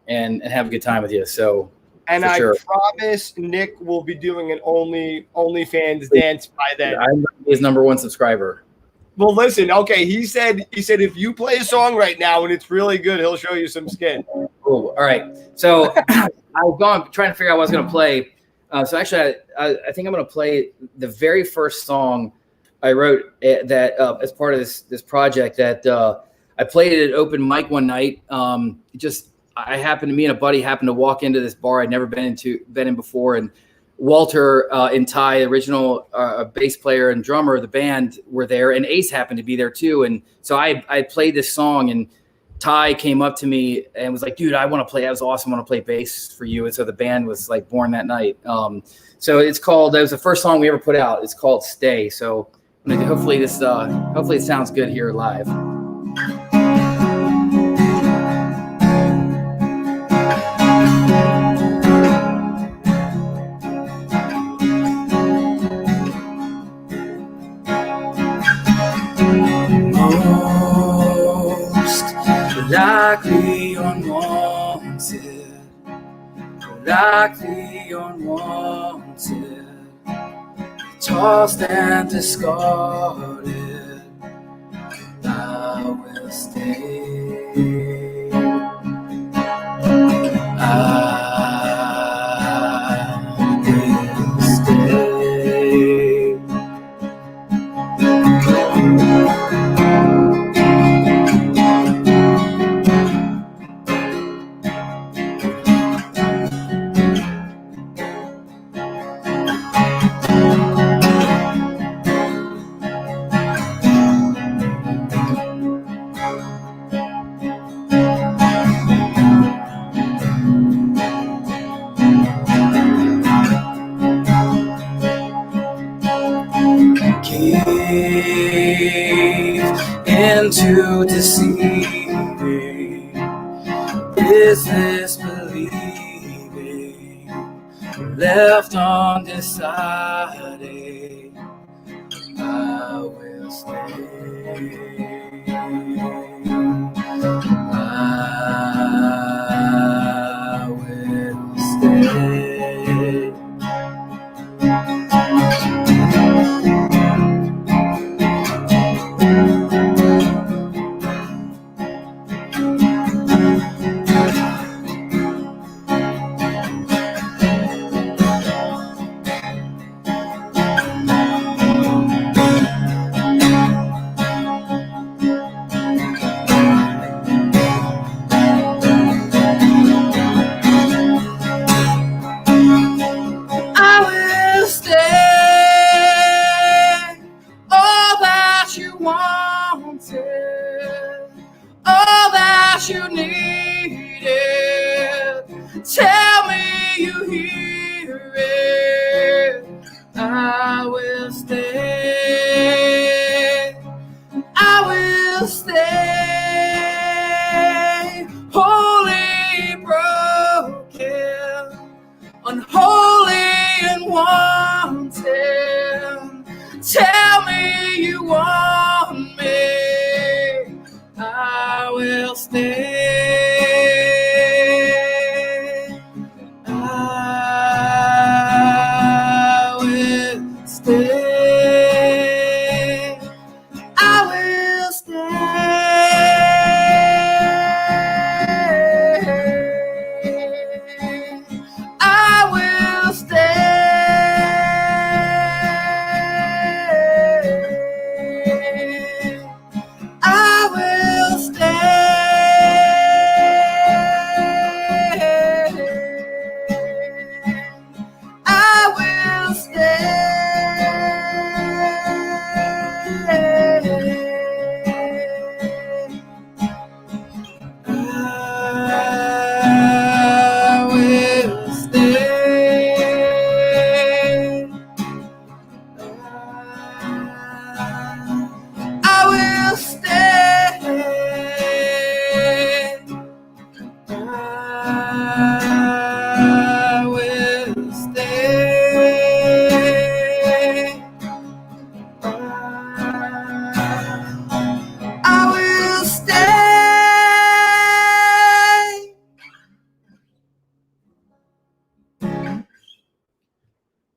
S8: and have a good time with you. So,
S1: and I promise Nick will be doing an OnlyFans dance by then.
S8: I'm his #1 subscriber.
S1: Well, listen. Okay, he said if you play a song right now and it's really good, he'll show you some skin.
S8: Cool. All right. So I was trying to figure out what I was going to play. So actually, I think I'm going to play the very first song I wrote that as part of this project that I played it at open mic one night. I happened to, me and a buddy happened to walk into this bar I'd never been in before, and Walter and Touw, original bass player and drummer of the band, were there, and Ace happened to be there too. And so I played this song, and Touw came up to me and was like, "Dude, I want to play. That was awesome. I want to play bass for you." And so the band was like born that night. So it's called. That was the first song we ever put out. It's called "Stay." So hopefully it sounds good here live. Likely unwanted, tossed and discarded, I will stay. I will stay. Into deceiving, business believing, left undecided, I will stay. I will you need it. Tell me you hear it. I will stay. I will stay. Holy broken, unholy and wanted. Tell me you want me. I will stay. I will stay. I will stay. I will stay. I will stay. I will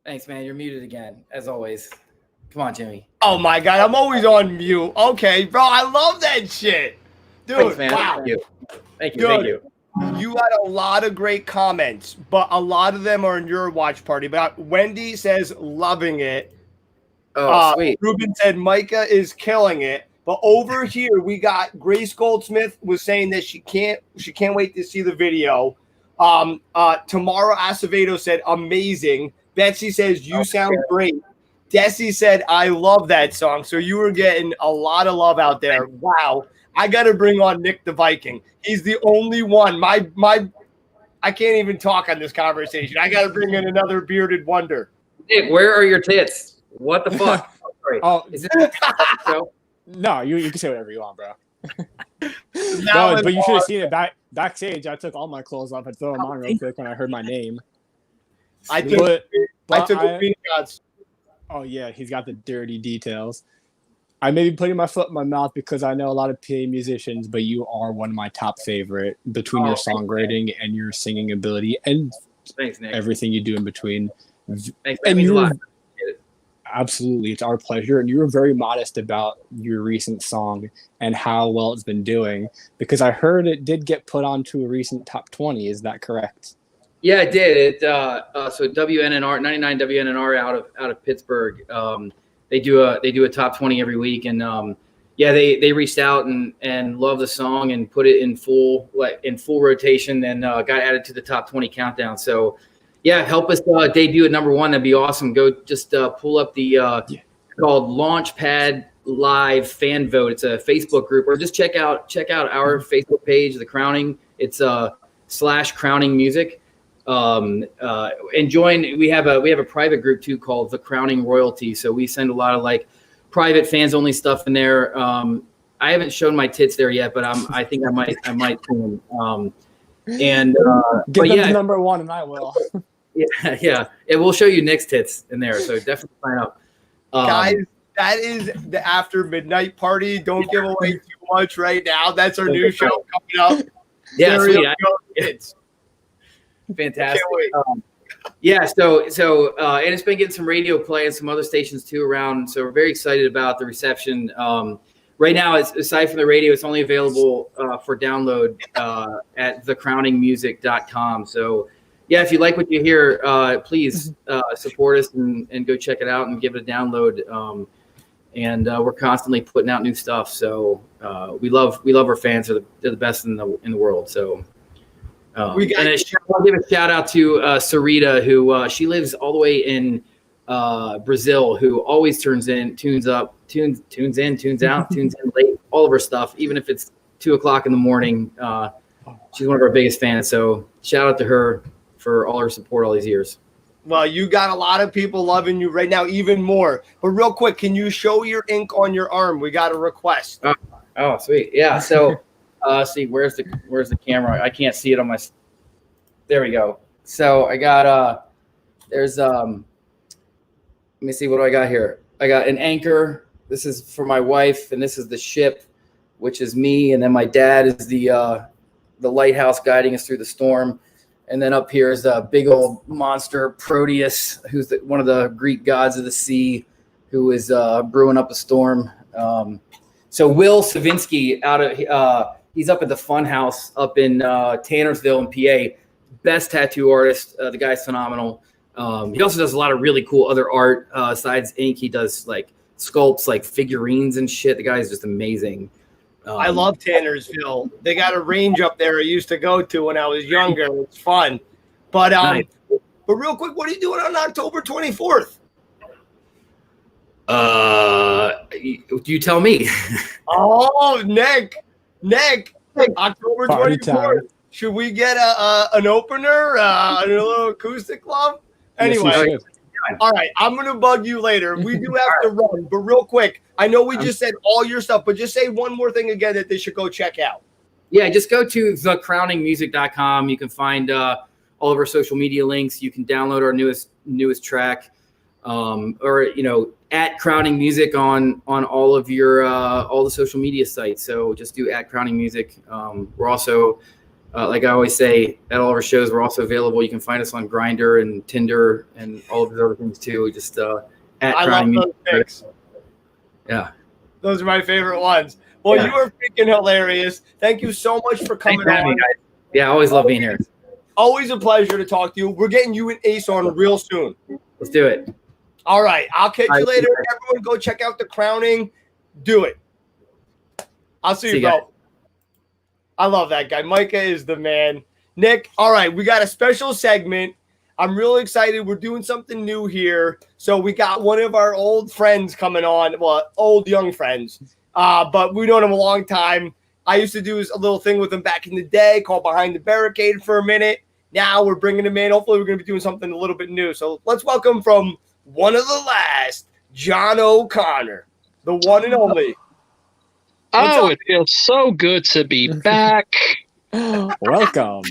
S8: Thanks, man. You're muted again, as always. Come on, Jimmy.
S1: Oh my God, I'm always on mute. Okay, bro, I love that shit. Dude,
S8: Thanks, man.
S1: wow.
S8: Thank you. Thank you.
S1: Dude,
S8: Thank you.
S1: You had a lot of great comments, but a lot of them are in your watch party. But Wendy says loving it.
S8: Oh, sweet.
S1: Ruben said Micah is killing it. But over here we got Grace Goldsmith was saying that she can't wait to see the video. Tamara Acevedo said amazing. Betsy says you sound great. Desi said I love that song. So you were getting a lot of love out there. Wow. I got to bring on Nick the Viking. He's the only one. I can't even talk on this conversation. I got to bring in another bearded wonder.
S8: Nick, where are your tits? What the fuck? Oh, sorry.
S3: Oh,
S8: Is this show?
S3: No, you can say whatever you want, bro.
S1: Now
S3: No, but you should have seen it backstage. I took all my clothes off and threw them on real quick when I heard my name.
S1: I took screenshots.
S3: Oh yeah, he's got the dirty details. I may be putting my foot in my mouth because I know a lot of PA musicians, but you are one of my top favorite between your songwriting and your singing ability and
S8: Thanks, Nick.
S3: everything you do in between.
S8: Thanks.
S3: And
S8: That means a lot.
S3: absolutely, it's our pleasure. And you were very modest about your recent song and how well it's been doing, because I heard it did get put onto a recent top 20. Is that correct?
S8: Yeah, it did. So WNNR 99 WNNR out of Pittsburgh. They do a top 20 every week, and they reached out and loved the song and put it in full rotation, and got added to the top 20 countdown. So yeah, help us debut at number 1. That'd be awesome. Go just pull up the called Launchpad Live Fan Vote. It's a Facebook group, or just check out our Facebook page, The Crowning. It's /Crowning Music. And join. We have a private group too called The Crowning Royalty. So we send a lot of private fans only stuff in there. I haven't shown my tits there yet, but I think I might soon.
S3: Get them to number 1, and I will.
S8: Yeah. It will show you Nick's tits in there. So definitely sign up,
S1: Guys. That is the after midnight party. Don't give away too much right now. That's our new show coming up.
S8: Yeah, sweet.
S1: It's
S8: fantastic. So and it's been getting some radio play and some other stations too around. So we're very excited about the reception. Right now, aside from the radio, it's only available for download at thecrowningmusic.com. So yeah, if you like what you hear, please support us and go check it out and give it a download. And we're constantly putting out new stuff. So we love our fans. They're the best in the world. So. I'll give a shout out to Sarita, who she lives all the way in Brazil, who always tunes in, tunes out, tunes in late, all of her stuff, even if it's 2 o'clock in the morning. She's one of our biggest fans. So shout out to her for all her support all these years.
S1: Well, you got a lot of people loving you right now, even more. But real quick, can you show your ink on your arm? We got a request.
S8: Oh, sweet. Yeah. So, see, where's the camera? I can't see it on my. There we go. So I got there's let me see, what do I got here? I got an anchor. This is for my wife, and this is the ship, which is me, and then my dad is the lighthouse guiding us through the storm. And then up here is a big old monster, Proteus, who's one of the Greek gods of the sea, who is brewing up a storm. So Will Savinsky he's up at the Fun House up in Tannersville in PA. Best tattoo artist. The guy's phenomenal. He also does a lot of really cool other art besides ink. He does like sculpts, like figurines and shit. The guy's just amazing.
S1: I love Tannersville. They got a range up there I used to go to when I was younger. It's fun. But
S8: Nice.
S1: but real quick, what are you doing on October 24th?
S8: You tell me.
S1: Oh, Nick, October
S3: Party
S1: 24th.
S3: time.
S1: Should we get an opener, a little acoustic club? Anyway,
S3: Yes, you should.
S1: all right, I'm going to bug you later. We do have to run, but real quick, I know we just said all your stuff, but just say one more thing again that they should go check out.
S8: Yeah, just go to thecrowningmusic.com. You can find all of our social media links. You can download our newest track, or at Crowning Music on all of your all the social media sites. So just do at Crowning Music. We're also, like I always say, at all of our shows, we're also available. You can find us on Grindr and Tinder and all of the other things too. Just at
S1: I
S8: Crowning
S1: love those
S8: Music.
S1: pics.
S8: Yeah.
S1: Those are my favorite ones. Well,
S8: Yeah.
S1: you are freaking hilarious. Thank you so much for
S8: Thanks
S1: coming
S8: for having
S1: on.
S8: me, guys. Yeah, I always love being here.
S1: Always a pleasure to talk to you. We're getting you and Ace on real soon.
S8: Let's do it.
S1: All right. I'll catch
S8: All
S1: you
S8: right.
S1: later. Everyone go check out The Crowning. Do it. I'll see you,
S8: See you
S1: bro.
S8: guys.
S1: I love that guy. Micah is the man. Nick, all right. We got a special segment. I'm really excited. We're doing something new here. So we got one of our old friends coming on. Well, old, young friends. But we've known him a long time. I used to do a little thing with him back in the day called Behind the Barricade for a minute. Now we're bringing him in. Hopefully we're going to be doing something a little bit new. So let's welcome from one of the last, John O'Connor, the one and only.
S9: Oh, it feels so good to be back.
S3: Welcome.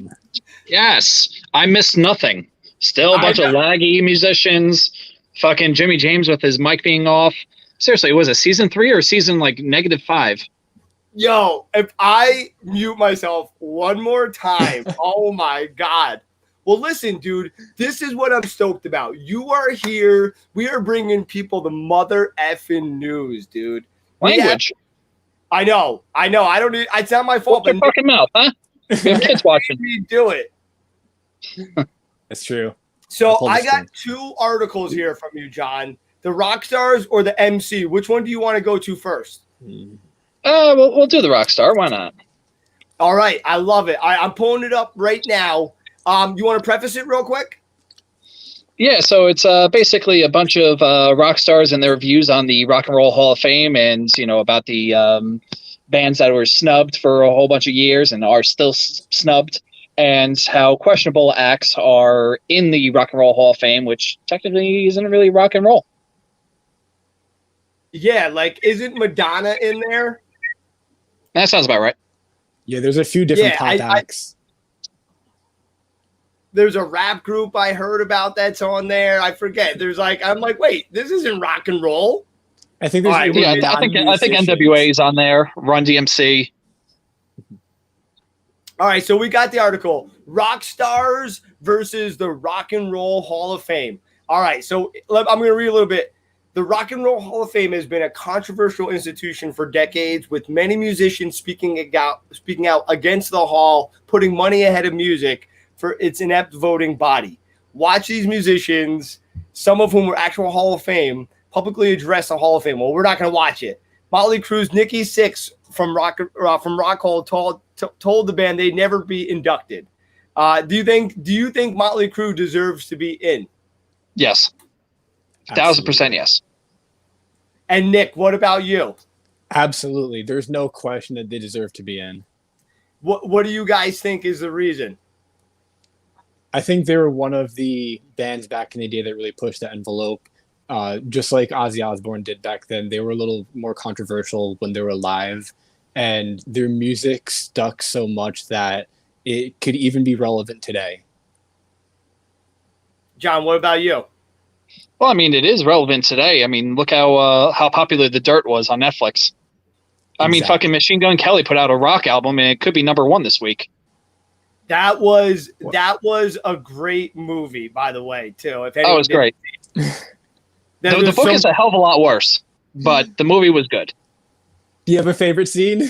S9: Yes, I missed nothing. Still a bunch of laggy musicians. Fucking Jimmy James with his mic being off. Seriously, was it season 3 or season like -5?
S1: Yo, if I mute myself one more time, oh my God. Well, listen, dude, this is what I'm stoked about. You are here. We are bringing people the mother effing news, dude.
S9: Language.
S1: I know. I don't need, it's not my fault,
S9: Watch your fucking mouth, huh? We have kids watching.
S1: we do it.
S3: That's true.
S1: So
S3: Full
S1: I got
S3: disclosure.
S1: 2 articles here from you, John. The rock stars or the MC? Which one do you want to go to first?
S9: We'll do the Rockstar. Why not?
S1: All right. I love it. I'm pulling it up right now. You want to preface it real quick?
S9: Yeah, so it's basically a bunch of rock stars and their views on the Rock and Roll Hall of Fame, and about the bands that were snubbed for a whole bunch of years and are still snubbed, and how questionable acts are in the Rock and Roll Hall of Fame, which technically isn't really rock and roll.
S1: Yeah, like isn't Madonna in there?
S9: That sounds about right.
S3: Yeah, there's a few different
S1: Yeah,
S3: pop acts.
S1: There's a rap group I heard about that's on there. I forget. I'm like, wait, this isn't rock and roll.
S3: I think there's
S1: All right,
S9: Yeah, I think NWA is on there. Run DMC.
S1: All right, so we got the article, Rock Stars versus the Rock and Roll Hall of Fame. All right, so I'm going to read a little bit. The Rock and Roll Hall of Fame has been a controversial institution for decades, with many musicians speaking out against the hall, putting money ahead of music for its inept voting body. Watch these musicians, some of whom were actual Hall of Fame, publicly address the Hall of Fame. Well, we're not going to watch it. Motley Crue's Nikki Sixx from Rock Hall told the band they'd never be inducted. Do you think Motley Crue deserves to be in?
S9: Yes. 1000% yes.
S1: And Nick, what about you?
S3: Absolutely. There's no question that they deserve to be in.
S1: What do you guys think is the reason?
S3: I think they were one of the bands back in the day that really pushed the envelope. Just like Ozzy Osbourne did back then, they were a little more controversial when they were live, and their music stuck so much that it could even be relevant today.
S1: John, what about you?
S9: Well, I mean, it is relevant today. I mean, look how popular The Dirt was on Netflix. I mean,
S3: Exactly.
S9: fucking Machine Gun Kelly put out a rock album, and it could be #1 this week.
S1: That was a great movie, by the way, too. If
S9: Oh, it was great. The book is a hell of a lot worse, but the movie was good.
S3: Do you have a favorite scene?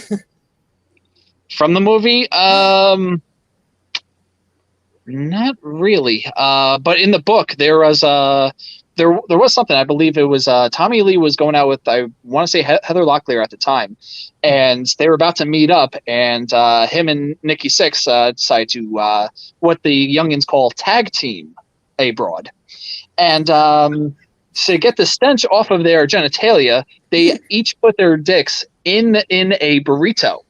S9: From the movie, not really. But in the book, there was there was something. I believe it was Tommy Lee was going out with, I want to say, Heather Locklear at the time, and they were about to meet up, and him and Nikki Sixx decided to what the youngins call tag team a broad, and to get the stench off of their genitalia, they each put their dicks in a burrito.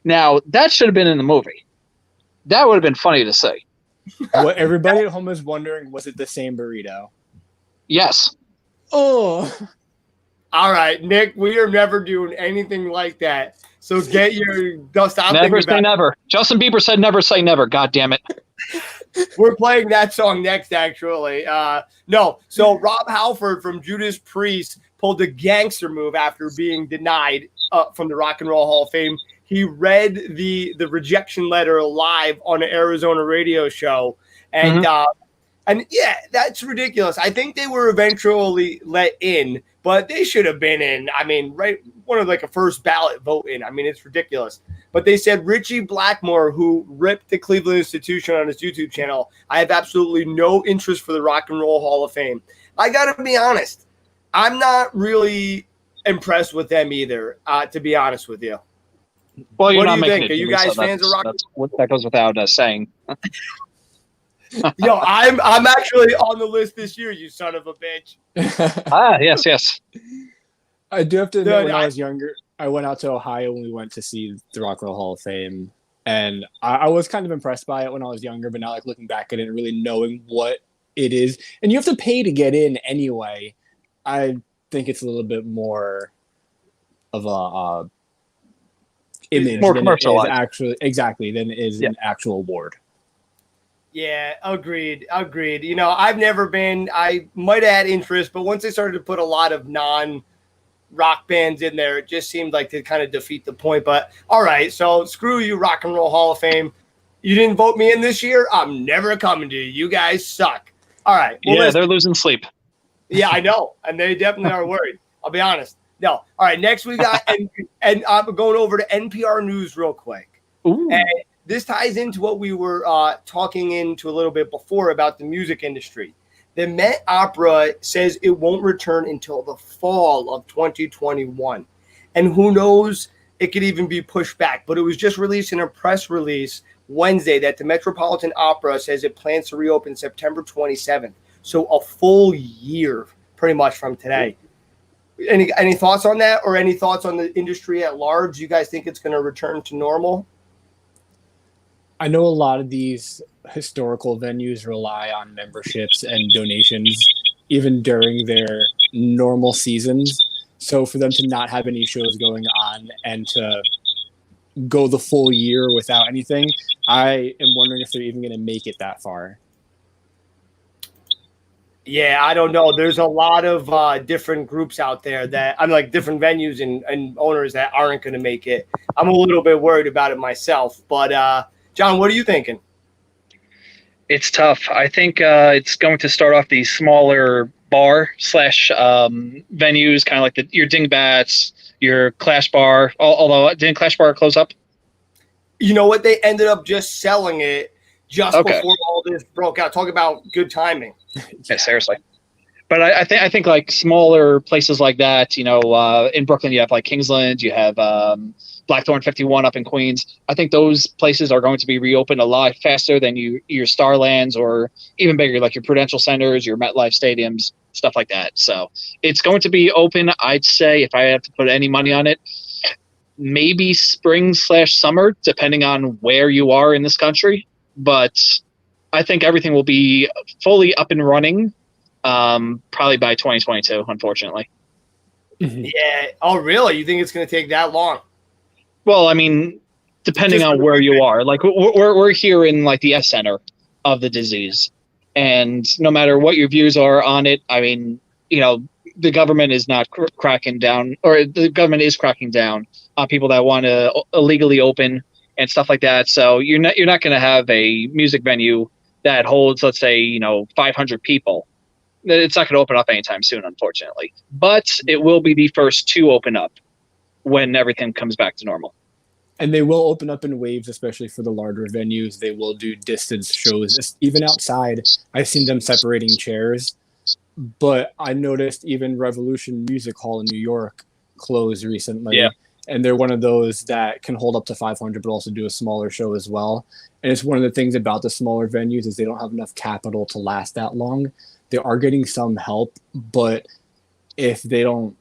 S9: Now that should have been in the movie. That would have been funny to see.
S3: What everybody at home is wondering, was it the same burrito?
S9: Yes.
S3: Oh.
S1: All right, Nick, we are never doing anything like that. So get your dust out.
S9: Never say never. Justin Bieber said never say never. God damn it.
S1: We're playing that song next, actually. No, so Rob Halford from Judas Priest pulled the gangster move after being denied from the Rock and Roll Hall of Fame. He read the rejection letter live on an Arizona radio show, and yeah, that's ridiculous. I think they were eventually let in, but they should have been in. I mean, right, one of like a first ballot vote in. I mean, it's ridiculous. But they said Richie Blackmore, who ripped the Cleveland Institution on his YouTube channel, I have absolutely no interest for the Rock and Roll Hall of Fame. I got to be honest. I'm not really impressed with them either, to be honest with you.
S9: Well, you're
S1: what
S9: not
S1: do you
S9: making
S1: think?
S9: it.
S1: Are you guys fans of rock?
S9: That goes without saying.
S1: Yo, I'm actually on the list this year, you son of a bitch.
S9: Yes.
S3: I do have to admit, when I was younger, I went out to Ohio when we went to see the Rock and Roll Hall of Fame, and I was kind of impressed by it when I was younger, but now, like, looking back at it and really knowing what it is, and you have to pay to get in anyway, I think it's a little bit more of a image
S9: more
S3: than it is
S9: commercialized.
S3: actually exactly than it is an actual award.
S1: Yeah, agreed. You know, I've never been. I might have had interest, but once they started to put a lot of non-rock bands in there, it just seemed like to kind of defeat the point. But all right, so screw you, Rock and Roll Hall of Fame. You didn't vote me in this year. I'm never coming to you. You guys suck. All right. Well,
S9: yeah, they're losing sleep.
S1: Yeah, I know, and they definitely are worried. I'll be honest. No. All right. Next we got and I'm going over to NPR News real quick.
S9: Ooh.
S1: And this ties into what we were talking into a little bit before about the music industry. The Met Opera says it won't return until the fall of 2021. And who knows, it could even be pushed back. But it was just released in a press release Wednesday that the Metropolitan Opera says it plans to reopen September 27th. So a full year pretty much from today. Any thoughts on that, or any thoughts on the industry at large? You guys think it's going to return to normal?
S3: I know a lot of these historical venues rely on memberships and donations even during their normal seasons. So for them to not have any shows going on and to go the full year without anything, I am wondering if they're even going to make it that far.
S1: Yeah, I don't know. There's a lot of different groups out there that I'm like different venues and owners that aren't going to make it. I'm a little bit worried about it myself. But John, what are you thinking?
S9: It's tough. I think it's going to start off these smaller bar / venues, kind of like your Dingbats, your Clash Bar. Although didn't Clash Bar close up?
S1: You know what? They ended up just selling it just before all this broke out. Talk about good timing.
S9: Yeah, seriously. But I think like smaller places like that, you know, in Brooklyn you have like Kingsland, you have Blackthorn 51 up in Queens. I think those places are going to be reopened a lot faster than your Starlands or even bigger, like your Prudential Centers, your MetLife stadiums. stuff like that. So it's going to be open, I'd say, if I have to put any money on it, maybe spring/summer, depending on where you are in this country. But I think everything will be fully up and running probably by 2022, unfortunately.
S1: Yeah. Oh, really? You think it's going to take that long?
S9: Well, I mean, depending on where you are. Like, we're here in, like, the epicenter of the disease. And no matter what your views are on it, I mean, you know, the government is not cracking down, or the government is cracking down on people that want to illegally open and stuff like that. So you're not going to have a music venue that holds, let's say, you know, 500 people. It's not going to open up anytime soon, unfortunately. But it will be the first to open up when everything comes back to normal.
S3: And they will open up in waves, especially for the larger venues. They will do distance shows, even outside. I've seen them separating chairs. But I noticed even Revolution Music Hall in New York closed recently.
S9: Yeah.
S3: And they're one of those that can hold up to 500, but also do a smaller show as well. And it's one of the things about the smaller venues is they don't have enough capital to last that long. They are getting some help, but if they don't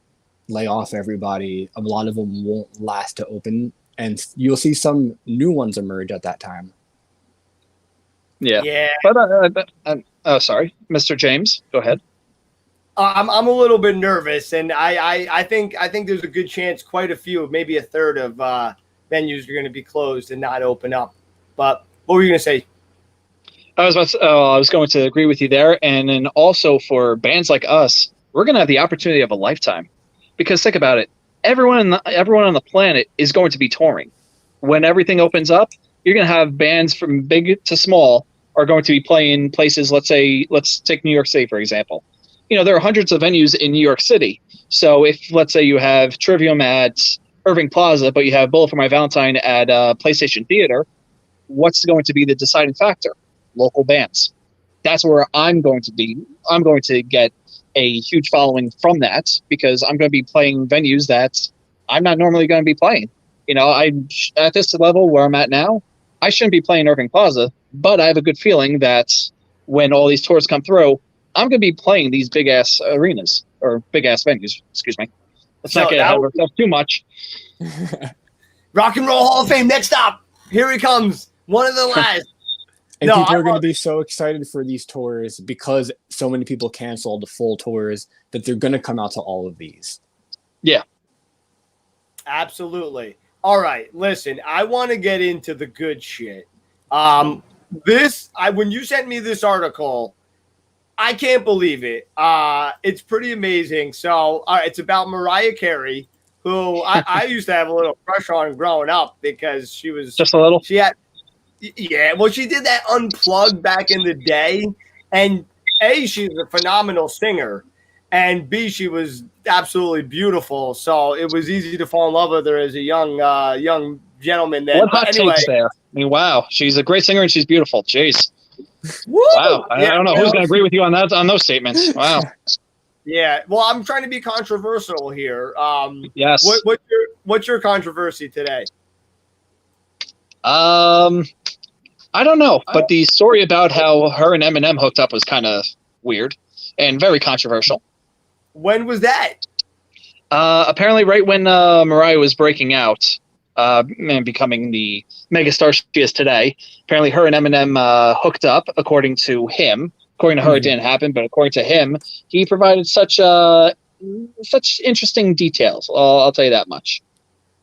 S3: lay off everybody, a lot of them won't last to open. And you'll see some new ones emerge at that time.
S9: Yeah.
S1: Yeah.
S9: But sorry, Mr. James, go ahead.
S1: I'm a little bit nervous, and I think there's a good chance quite a few, maybe a third of venues are going to be closed and not open up. But what were you going to say?
S9: I was going to agree with you there, and then also for bands like us, we're going to have the opportunity of a lifetime. Because think about it, everyone on the planet is going to be touring. When everything opens up, you're going to have bands from big to small are going to be playing places. Let's take New York City for example. You know, there are hundreds of venues in New York City. So if, let's say, you have Trivium at Irving Plaza, but you have Bullet for My Valentine at PlayStation Theater, what's going to be the deciding factor? Local bands. That's where I'm going to be. I'm going to get a huge following from that because I'm going to be playing venues that I'm not normally going to be playing. You know, I'm at this level where I'm at now, I shouldn't be playing Irving Plaza, but I have a good feeling that when all these tours come through, I'm going to be playing these big-ass arenas, or big-ass venues, excuse me. Let's not get ahead of ourselves too much.
S1: Rock and Roll Hall of Fame, next up. Here he comes. One of the last.
S3: And people are going to be so excited for these tours because so many people canceled the full tours that they're going to come out to all of these.
S9: Yeah.
S1: Absolutely. All right, listen, I want to get into the good shit. When you sent me this article, I can't believe it. It's pretty amazing. So it's about Mariah Carey, who I used to have a little crush on growing up because she was
S9: just a little.
S1: She had, yeah. Well, she did that Unplugged back in the day, and A, she's a phenomenal singer, and B, she was absolutely beautiful. So it was easy to fall in love with her as a young gentleman. Then,
S9: what hot takes there? I mean, wow, she's a great singer and she's beautiful. Jeez.
S1: Woo!
S9: Wow, I don't know who's going to agree with you on those statements. Wow.
S1: Yeah, well, I'm trying to be controversial here.
S9: Yes.
S1: What's your controversy today?
S9: I don't know, but the story about how her and Eminem hooked up was kind of weird and very controversial.
S1: When was that?
S9: Apparently, right when Mariah was breaking out and becoming the megastar she is today. Apparently, her and Eminem hooked up, according to him. According to her, it didn't happen, but according to him, he provided such interesting details. I'll tell you that much.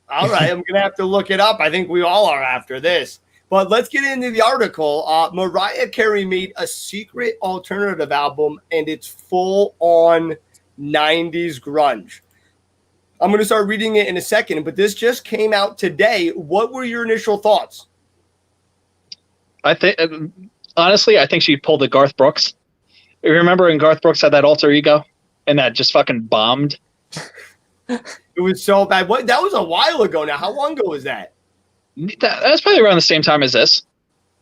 S1: All right, I'm going to have to look it up. I think we all are after this. But let's get into the article. Mariah Carey made a secret alternative album, and it's full-on 90s grunge. I'm going to start reading it in a second, but this just came out today. What were your initial thoughts?
S9: I think, honestly, I think she pulled a Garth Brooks. You remember when Garth Brooks had that alter ego, and that just fucking bombed?
S1: It was so bad. That was a while ago now. How long ago was that?
S9: That was probably around the same time as this.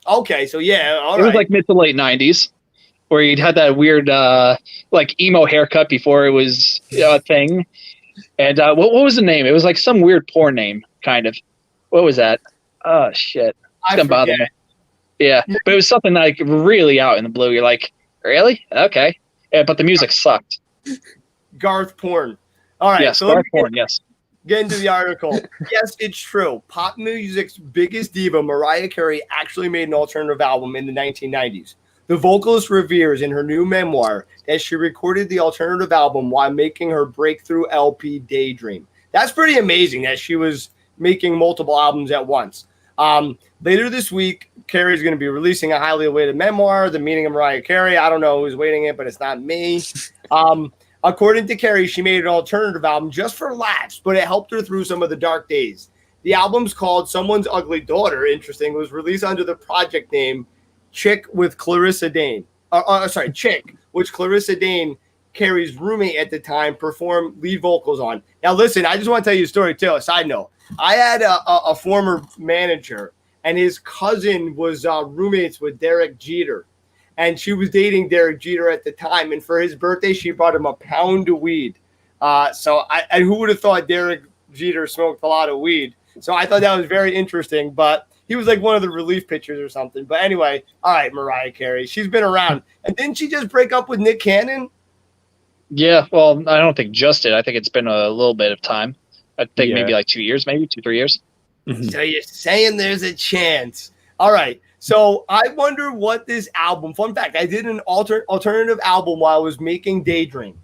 S1: Okay, so yeah, all
S9: right. It was like mid to late 90s, where he'd had that weird like emo haircut before it was a thing. And what was the name? It was like some weird porn name, kind of. What was that? Oh, shit. It didn't bother me. Yeah, but it was something like really out in the blue. You're like, really? Okay. Yeah, but the music sucked.
S1: Garth porn. All right.
S9: Yes,
S1: So let
S9: Garth
S1: me
S9: porn. Yes.
S1: get into the article. Yes, it's true. Pop music's biggest diva, Mariah Carey, actually made an alternative album in the 1990s. The vocalist reveres in her new memoir that she recorded the alternative album while making her breakthrough LP Daydream. That's pretty amazing that she was making multiple albums at once. Later this week, Carey's going to be releasing a highly awaited memoir, The Meaning of Mariah Carey. I don't know who's waiting it, but it's not me. According to Kerr, she made an alternative album just for laughs, but it helped her through some of the dark days. The album's called Someone's Ugly Daughter, interesting, was released under the project name Chick, which Clarissa Dane, Carey's roommate at the time, performed lead vocals on. Now, listen, I just want to tell you a story, too, a side note. I had a former manager, and his cousin was roommates with Derek Jeter. And she was dating Derek Jeter at the time. And for his birthday, she brought him a pound of weed. And who would have thought Derek Jeter smoked a lot of weed? So I thought that was very interesting. But he was like one of the relief pitchers or something. But anyway, all right, Mariah Carey. She's been around. And didn't she just break up with Nick Cannon?
S9: Yeah, well, I don't think just it. I think it's been a little bit of time. I think maybe like 2 years, maybe 2-3 years.
S3: Mhm.
S1: So you're saying there's a chance. All right. So I wonder what this album, fun fact, I did an alternative album while I was making Daydream.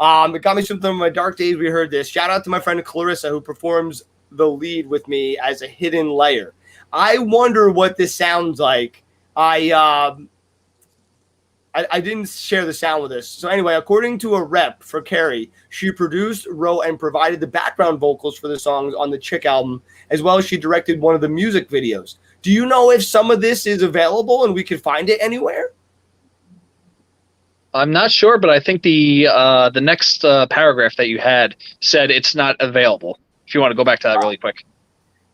S1: It got me something in my dark days. We heard this. Shout out to my friend Clarissa, who performs the lead with me as a hidden layer. I wonder what this sounds like. I didn't share the sound with us. So anyway, according to a rep for Carey, she produced, wrote, and provided the background vocals for the songs on the Chick album, as well as she directed one of the music videos. Do you know if some of this is available and we can find it anywhere?
S9: I'm not sure, but I think the next paragraph that you had said it's not available. If you want to go back to that really quick.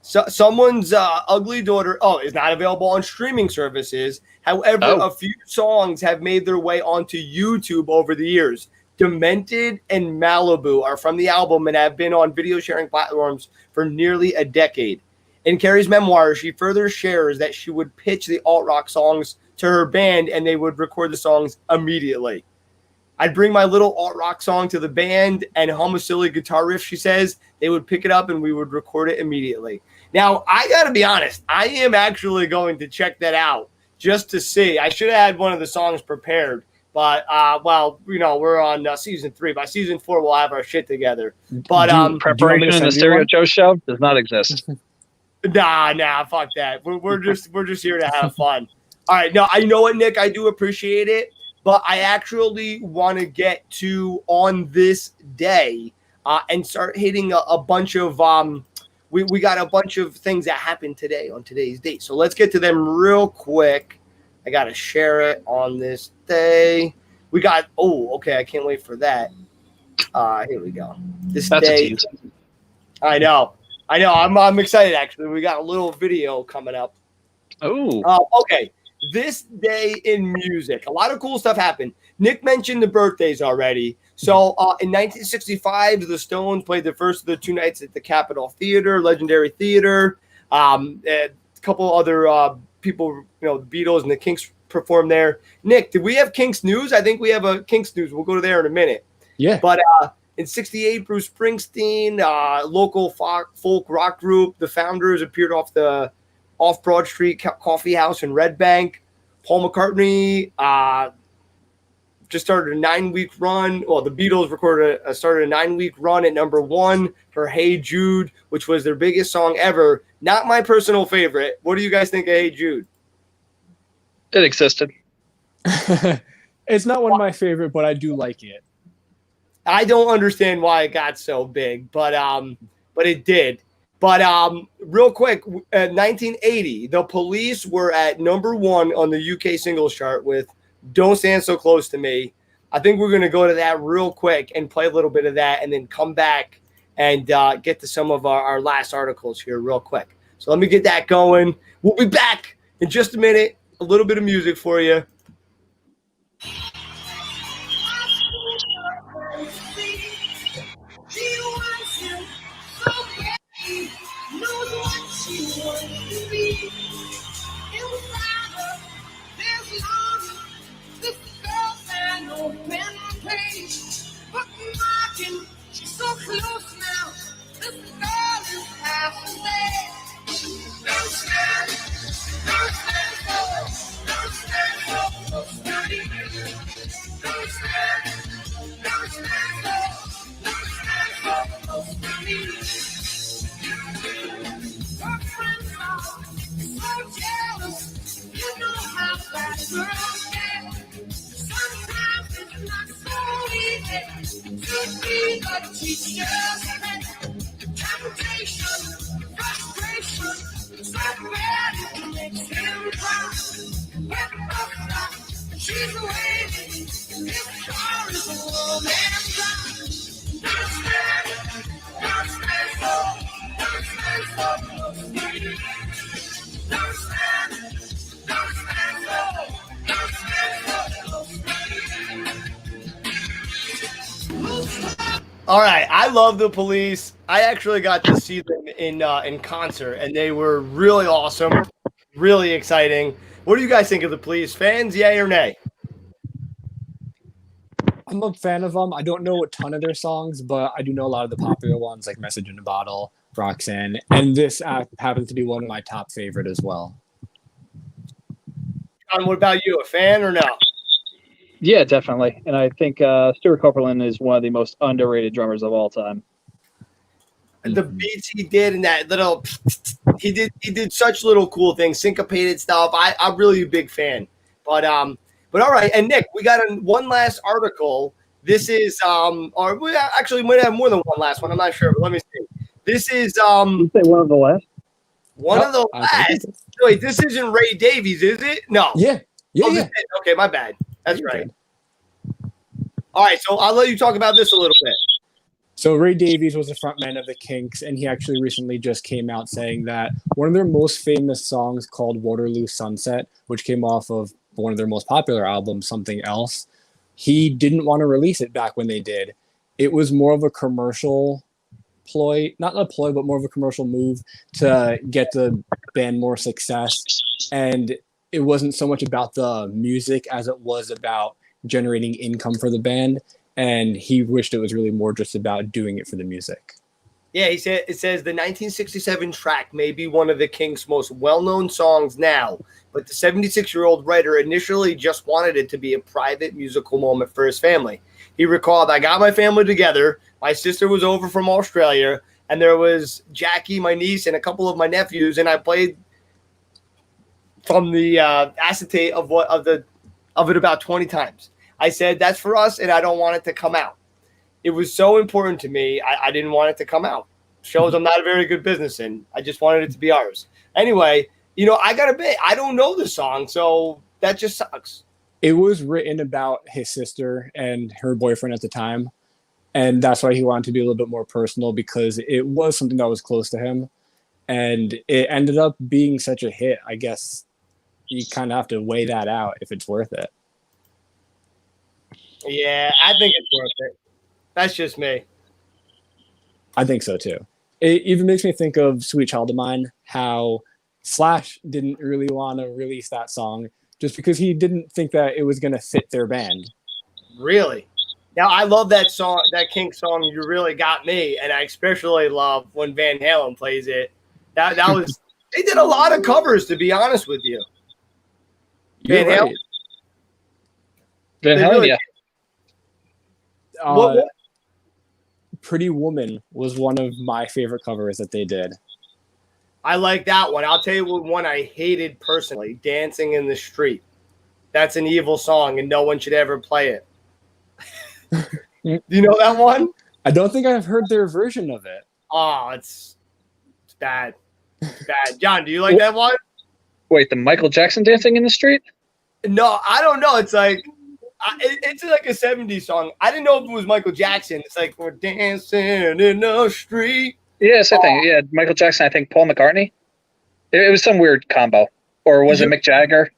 S1: So someone's ugly daughter is not available on streaming services. However, a few songs have made their way onto YouTube over the years. Demented and Malibu are from the album and have been on video sharing platforms for nearly a decade. In Carey's memoir, she further shares that she would pitch the alt-rock songs to her band and they would record the songs immediately. I'd bring my little alt-rock song to the band and hum a silly guitar riff, she says. They would pick it up and we would record it immediately. Now, I got to be honest. I am actually going to check that out just to see. I should have had one of the songs prepared. But, we're on season 3. By season 4, we'll have our shit together. But
S9: preparation in the Stereo Joe show does not exist.
S1: Nah, fuck that. We're just here to have fun. All right, no, I know what, Nick, I do appreciate it, but I actually want to get to on this day and start hitting a bunch of we got a bunch of things that happened today on today's date. So let's get to them real quick. I gotta share it on this day. We got I can't wait for that. Here we go. That's day. I know. I'm excited, actually. We got a little video coming up. Okay. This day in music. A lot of cool stuff happened. Nick mentioned the birthdays already. So in 1965, the Stones played the first of the 2 nights at the Capitol Theater, legendary theater. A couple other people, the Beatles and the Kinks performed there. Nick, did we have Kinks news? I think we have a Kinks news. We'll go to there in a minute.
S3: Yeah.
S1: But in 68, Bruce Springsteen, local folk rock group, the Founders appeared off Broad Street Coffee House in Red Bank. Paul McCartney just started a 9-week run. Well, the Beatles started a 9-week run at number 1 for Hey Jude, which was their biggest song ever. Not my personal favorite. What do you guys think of Hey Jude?
S9: It existed.
S3: It's not one of my favorite, but I do like it.
S1: I don't understand why it got so big, but it did. But real quick, 1980, the Police were at number 1 on the UK singles chart with Don't Stand So Close to Me. I think we're going to go to that real quick and play a little bit of that and then come back and get to some of our last articles here real quick. So let me get that going. We'll be back in just a minute. A little bit of music for you.
S2: There's love, this girl and no man.
S1: All right, I love the Police. I actually got to see them in concert, and they were really awesome, really exciting. What do you guys think of the Police? Fans, yay or nay?
S3: I'm a fan of them. I don't know a ton of their songs, but I do know a lot of the popular ones like Message in a Bottle, Roxanne, and this happens to be one of my top favorite as well.
S1: John, what about you? A fan or no?
S9: Yeah, definitely. And I think Stuart Copeland is one of the most underrated drummers of all time.
S1: The beats he did and that little he did such little cool things, syncopated stuff. I'm really a big fan. But all right, and Nick, we got one last article. This is or we actually might have more than one last one. I'm not sure, but let me see. This is
S9: You say one of the last?
S1: one of the last. Wait, this isn't Ray Davies, is it? No.
S3: Yeah.
S1: Okay, my bad. That's
S3: You're
S1: right.
S3: good.
S1: All right, so I'll let you talk about this a little bit.
S3: So Ray Davies was the frontman of the Kinks, and he actually recently just came out saying that one of their most famous songs called Waterloo Sunset, which came off of one of their most popular albums, Something Else, he didn't want to release it back when they did. It was more of a commercial ploy, not a ploy, but more of a commercial move to get the band more success. And it wasn't so much about the music as it was about generating income for the band. And he wished it was really more just about doing it for the music.
S1: Yeah, it says the 1967 track may be one of the Kinks' most well-known songs now, but the 76-year-old writer initially just wanted it to be a private musical moment for his family. He recalled, I got my family together, my sister was over from Australia, and there was Jackie, my niece, and a couple of my nephews, and I played from the acetate of it about 20 times. I said, that's for us, and I don't want it to come out. It was so important to me, I didn't want it to come out. Shows I'm not a very good business in. I just wanted it to be ours. Anyway, I got to admit, I don't know the song, so that just sucks.
S3: It was written about his sister and her boyfriend at the time, and that's why he wanted to be a little bit more personal, because it was something that was close to him, and it ended up being such a hit. I guess you kind of have to weigh that out if it's worth it.
S1: Yeah, I think it's worth it. That's just me.
S3: I think so too. It even makes me think of Sweet Child of Mine, how Slash didn't really want to release that song just because he didn't think that it was going to fit their band.
S1: Really? Now, I love that song, that Kink song, You Really Got Me, and I especially love when Van Halen plays it. That was – they did a lot of covers, to be honest with you.
S3: You're
S1: Van Halen?
S3: right.
S9: Van
S1: They
S9: Halen,
S1: really-
S9: yeah.
S1: What-
S3: Pretty Woman was one of my favorite covers that they did.
S1: I like that one. I'll tell you what one I hated personally, Dancing in the Street. That's an evil song, and no one should ever play it. Do you know that one?
S3: I don't think I've heard their version of it.
S1: Oh, it's bad. It's bad. John, do you like that one?
S9: Wait, the Michael Jackson Dancing in the Street?
S1: No, I don't know. It's like it's like a 70s song. I didn't know if it was Michael Jackson. It's like we're dancing in the street.
S9: Yeah, same thing. Yeah, Michael Jackson, I think Paul McCartney. It was some weird combo. Or was it Mick Jagger?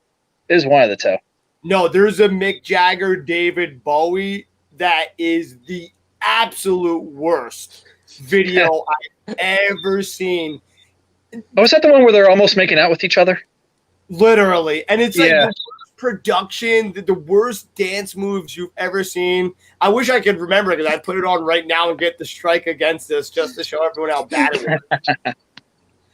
S9: It was one of the two.
S1: No, there's a Mick Jagger, David Bowie that is the absolute worst video I've ever seen.
S9: Oh, was that the one where they're almost making out with each other?
S1: Literally. And it's like
S9: Yeah.
S1: the worst production, the worst dance moves you've ever seen. I wish I could remember because I'd put it on right now and get the strike against this just to show everyone how bad it was.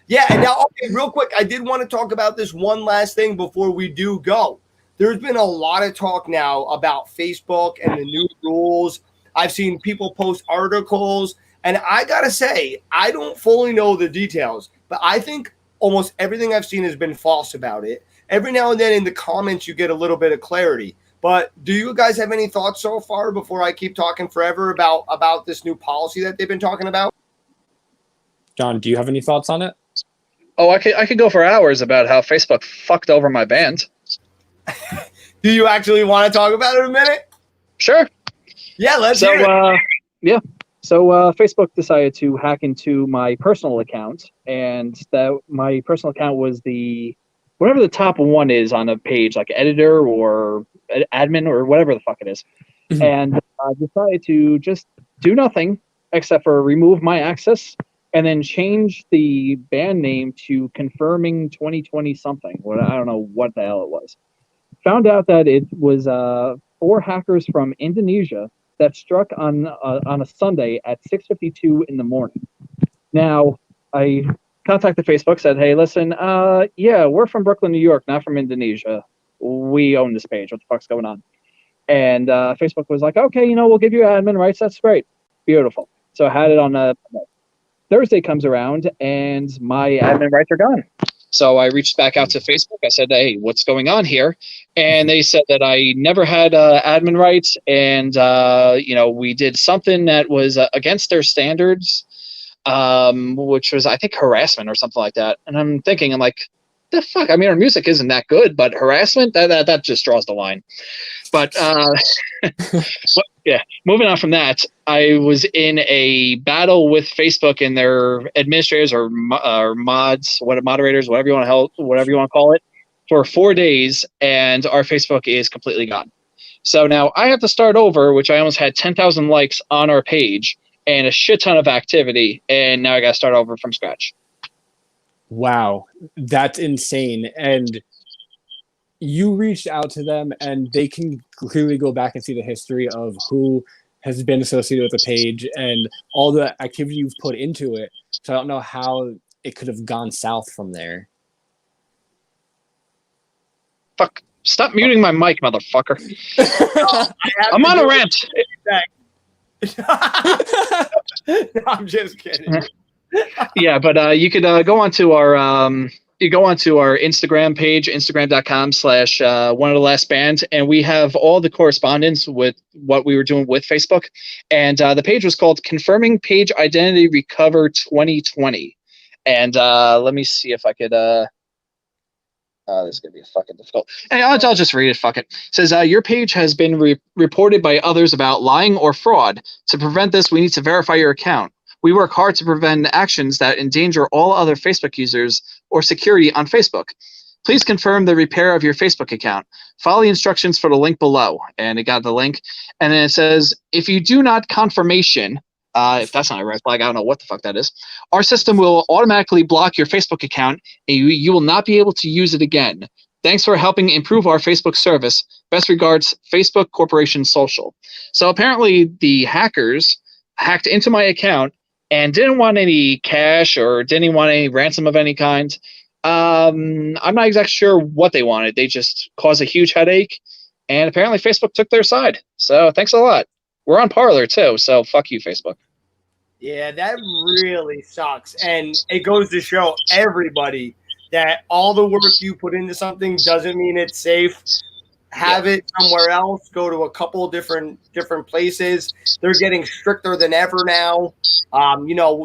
S1: Yeah, and now, okay, real quick, I did want to talk about this one last thing before we do go. There's been a lot of talk now about Facebook and the new rules. I've seen people post articles, and I got to say, I don't fully know the details, but I think almost everything I've seen has been false about it. Every now and then in the comments, you get a little bit of clarity. But do you guys have any thoughts so far before I keep talking forever about this new policy that they've been talking about?
S3: John, do you have any thoughts on it?
S9: Oh, I could go for hours about how Facebook fucked over my band.
S1: Do you actually want to talk about it a minute?
S9: Sure.
S1: Yeah, let's hear it.
S9: Yeah. So Facebook decided to hack into my personal account, and that my personal account was whatever the top one is on a page, like editor or admin or whatever the fuck it is.
S3: Mhm.
S9: And I decided to just do nothing except for remove my access and then change the band name to Confirming 2020 something. I don't know what the hell it was. Found out that it was 4 hackers from Indonesia that struck on a Sunday at 6:52 in the morning. Now, I contacted Facebook, said, hey, listen, yeah, we're from Brooklyn, New York, not from Indonesia. We own this page. What the fuck's going on? And Facebook was like, okay, we'll give you admin rights. That's great. Beautiful. So I had it on Thursday comes around, and my admin rights are gone. So I reached back out to Facebook. I said, hey, what's going on here? And they said that I never had admin rights, and, we did something that was against their standards, which was, I think, harassment or something like that. And I'm like, the fuck? I mean, our music isn't that good, but harassment, that just draws the line. But yeah, moving on from that, I was in a battle with Facebook and their administrators or mods, moderators, whatever you want to call it, for 4 days, and our Facebook is completely gone. So now I have to start over, which I almost had 10,000 likes on our page and a shit ton of activity, and now I got to start over from scratch.
S3: Wow, that's insane. And you reached out to them, and they can clearly go back and see the history of who has been associated with the page and all the activity you've put into it. So I don't know how it could have gone south from there.
S9: Fuck. Stop muting my mic, motherfucker. I'm on a rant.
S1: No, I'm just kidding.
S9: Yeah, but you could go onto our Instagram page, instagram.com/one of the last band, and we have all the correspondence with what we were doing with Facebook. And the page was called Confirming Page Identity Recover 2020. And let me see if I could this is going to be fucking difficult. Hey, I'll just read it. Fuck it. It says, your page has been reported by others about lying or fraud. To prevent this, we need to verify your account. We work hard to prevent actions that endanger all other Facebook users or security on Facebook. Please confirm the repair of your Facebook account. Follow the instructions for the link below. And it got the link. And then it says, if you do not confirmation, if that's not a red flag, I don't know what the fuck that is, our system will automatically block your Facebook account and you will not be able to use it again. Thanks for helping improve our Facebook service. Best regards, Facebook Corporation Social. So apparently the hackers hacked into my account and didn't want any cash or didn't want any ransom of any kind. I'm not exactly sure what they wanted. They just caused a huge headache, and apparently Facebook took their side. So thanks a lot. We're on Parler too, so fuck you, Facebook.
S1: Yeah, that really sucks. And it goes to show everybody that all the work you put into something doesn't mean it's safe. Have it somewhere else. Go to a couple different places. They're getting stricter than ever now.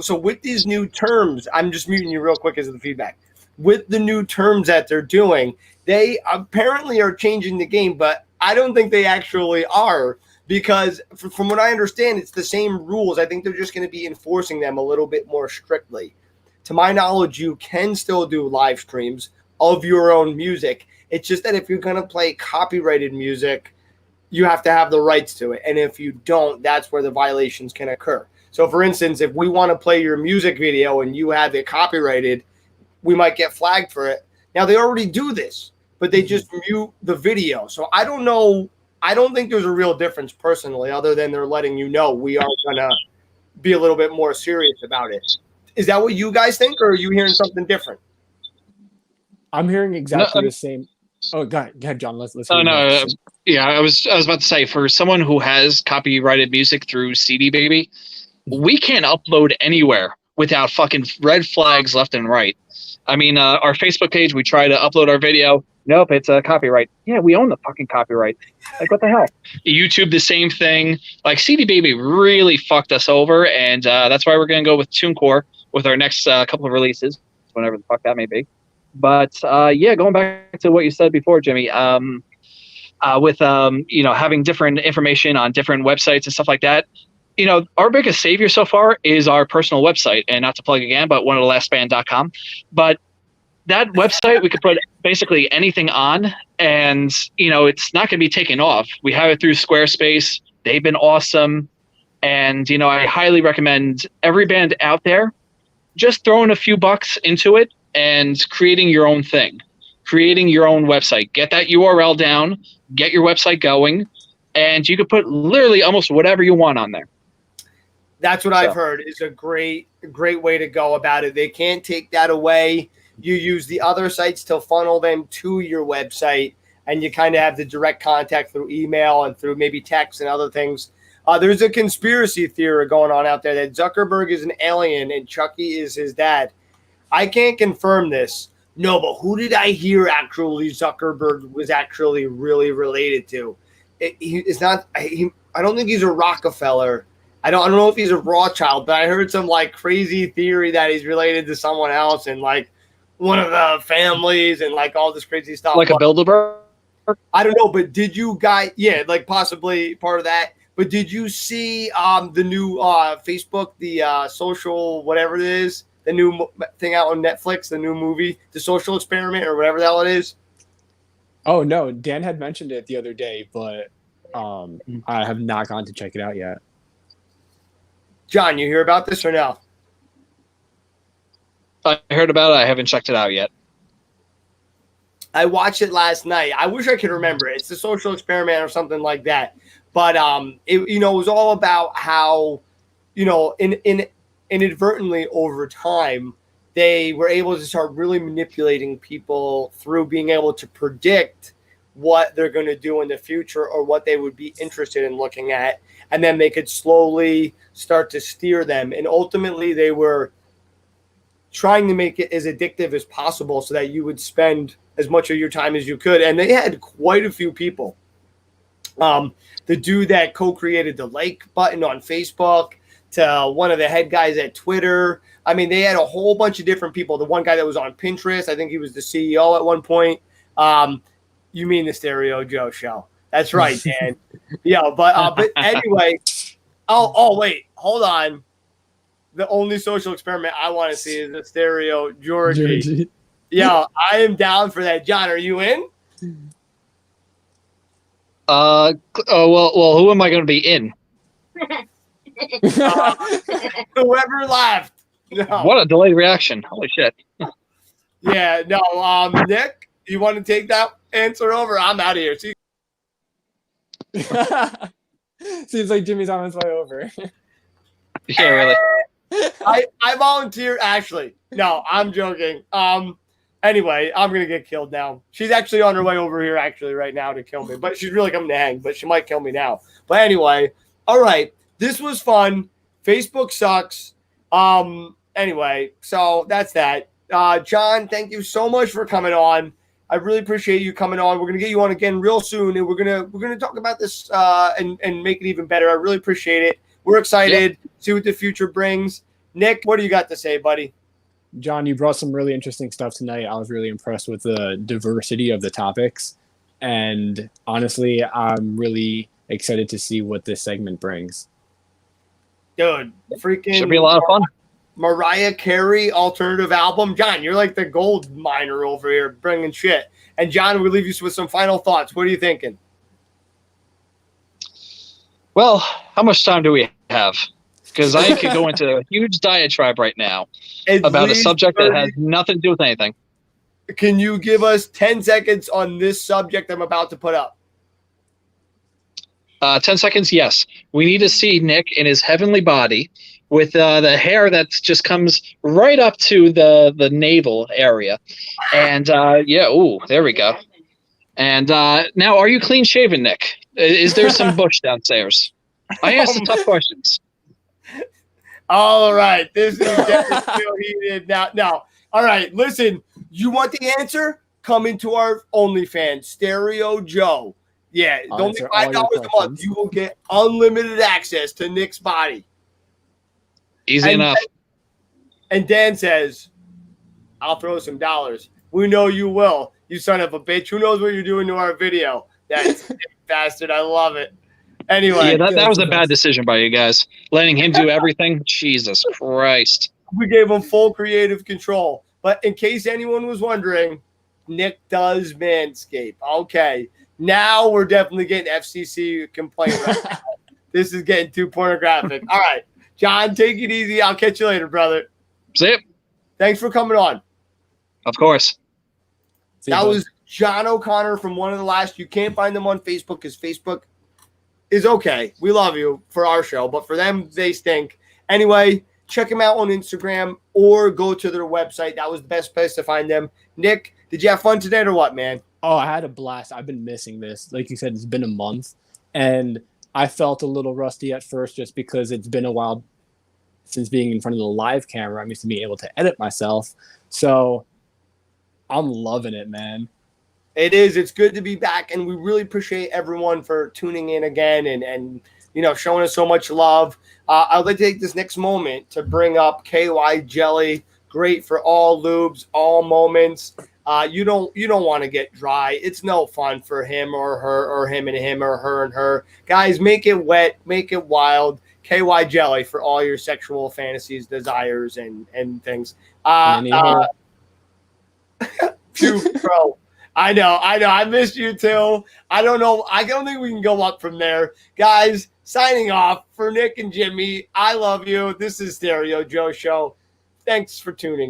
S1: So with these new terms, I'm just muting you real quick as the feedback. With the new terms that they're doing, they apparently are changing the game, but I don't think they actually are, because from what I understand, it's the same rules. I think they're just going to be enforcing them a little bit more strictly. To my knowledge, you can still do live streams of your own music. It's just that if you're going to play copyrighted music, you have to have the rights to it. And if you don't, that's where the violations can occur. So, for instance, if we want to play your music video and you have it copyrighted, we might get flagged for it. Now, they already do this, but they just mute the video. So I don't know. I don't think there's a real difference personally, other than they're letting you know we are going to be a little bit more serious about it. Is that what you guys think, or are you hearing something different?
S3: I'm hearing exactly the same. Oh, go ahead, John. Let's.
S9: Oh no, yeah, I was about to say, for someone who has copyrighted music through CD Baby, we can't upload anywhere without fucking red flags left and right. I mean, our Facebook page, we try to upload our video. Nope, it's a copyright. Yeah, we own the fucking copyright. Like, what the hell? YouTube, the same thing. Like, CD Baby really fucked us over, and that's why we're going to go with TuneCore with our next couple of releases, whenever the fuck that may be. But yeah, going back to what you said before, Jimmy, with having different information on different websites and stuff like that, our biggest savior so far is our personal website, and not to plug again, but oneoftelastband.com. But that website, we could put basically anything on, and it's not going to be taken off. We have it through Squarespace. They've been awesome, and I highly recommend every band out there just throwing a few bucks into it and creating your own thing, creating your own website. Get that URL down, get your website going, and you could put literally almost whatever you want on there.
S1: That's what I've heard is a great way to go about it. They can't take that away. You use the other sites to funnel them to your website, and you kind of have the direct contact through email and through maybe text and other things. There's a conspiracy theory going on out there that Zuckerberg is an alien and Chucky is his dad. I can't confirm this. No, but who did I hear actually Zuckerberg was actually really related to? I don't think he's a Rockefeller. I don't know if he's a Rothschild, but I heard some like crazy theory that he's related to someone else and like one of the families and like all this crazy stuff.
S9: Like a Bilderberg?
S1: I don't know, but did you guys, like possibly part of that. But did you see the new Facebook, the social, whatever it is, the new thing out on Netflix, the new movie, The Social Experiment or whatever the hell it is?
S3: Oh, no. Dan had mentioned it the other day, but I have not gone to check it out yet.
S1: John, you hear about this or no?
S9: I heard about it. I haven't checked it out yet.
S1: I watched it last night. I wish I could remember it. It's The Social Experiment or something like that. But it was all about how, inadvertently over time, they were able to start really manipulating people through being able to predict what they're going to do in the future or what they would be interested in looking at. And then they could slowly start to steer them. And ultimately, they were trying to make it as addictive as possible so that you would spend as much of your time as you could. And they had quite a few people. The dude that co-created the like button on Facebook, to one of the head guys at Twitter. I mean, they had a whole bunch of different people. The one guy that was on Pinterest, I think he was the CEO at one point. You mean the Stereo Joe show? That's right, Dan. But anyway. Oh, wait, hold on. The only social experiment I want to see is the Stereo Georgie. Yeah, I am down for that. John, are you in?
S9: Well, who am I going to be in?
S1: Whoever left. No.
S9: What a delayed reaction. Holy shit.
S1: Yeah, no, Nick, you want to take that answer over? I'm out of here. See?
S3: Seems like Jimmy's on his way over.
S9: Yeah, really.
S1: I volunteer, Ashley. No, I'm joking. Anyway, I'm going to get killed now. She's actually on her way over here actually right now to kill me. But she's really coming to hang, but she might kill me now. But anyway, all right. This was fun. Facebook sucks. Anyway, so that's that. John, thank you so much for coming on. I really appreciate you coming on. We're going to get you on again real soon, and we're going to talk about this and make it even better. I really appreciate it. We're excited to see what the future brings. Nick, what do you got to say, buddy?
S3: John, you brought some really interesting stuff tonight. I was really impressed with the diversity of the topics. And honestly, I'm really excited to see what this segment brings.
S1: Dude, freaking
S9: should be a lot of fun.
S1: Mariah Carey alternative album. John, you're like the gold miner over here bringing shit. And John, we'll leave you with some final thoughts. What are you thinking?
S9: Well, how much time do we have? Because I could go into a huge diatribe right now about a subject that has nothing to do with anything.
S1: Can you give us 10 seconds on this subject I'm about to put up?
S9: 10 seconds, yes. We need to see Nick in his heavenly body with the hair that just comes right up to the navel area. And there we go. And now, are you clean shaven, Nick? Is there some bush downstairs? I asked the tough questions.
S1: All right. This is getting still heated now. All right. Listen, you want the answer? Come into our OnlyFans, Stereo Joe. Yeah, it's only $5 a month. You will get unlimited access to Nick's body.
S9: Easy enough.
S1: And Dan says, I'll throw some dollars. We know you will, you son of a bitch. Who knows what you're doing to our video? That bastard. I love it. Anyway.
S9: Yeah, that was a bad decision by you guys. Letting him do everything. Jesus Christ.
S1: We gave him full creative control. But in case anyone was wondering, Nick does manscape. Okay. Now we're definitely getting FCC complaint right now. This is getting too pornographic. All right. John, take it easy. I'll catch you later, brother.
S9: See you.
S1: Thanks for coming on.
S9: Of course.
S1: That was John O'Connor from One of the Last. You can't find them on Facebook because Facebook is okay. We love you for our show, but for them, they stink. Anyway, check them out on Instagram or go to their website. That was the best place to find them. Nick, did you have fun today or what, man?
S3: Oh, I had a blast. I've been missing this. Like you said, it's been a month, and I felt a little rusty at first just because it's been a while since being in front of the live camera. I'm used to being able to edit myself. So I'm loving it, man.
S1: It is. It's good to be back, and we really appreciate everyone for tuning in again and showing us so much love. I'd like to take this next moment to bring up KY Jelly. Great for all lubes, all moments. You don't want to get dry. It's no fun for him or her or him and him or her and her. Guys, make it wet, make it wild. KY Jelly for all your sexual fantasies, desires, and things. Pew Pro. I know. I missed you too. I don't know. I don't think we can go up from there. Guys, signing off for Nick and Jimmy. I love you. This is Stereo Joe Show. Thanks for tuning in.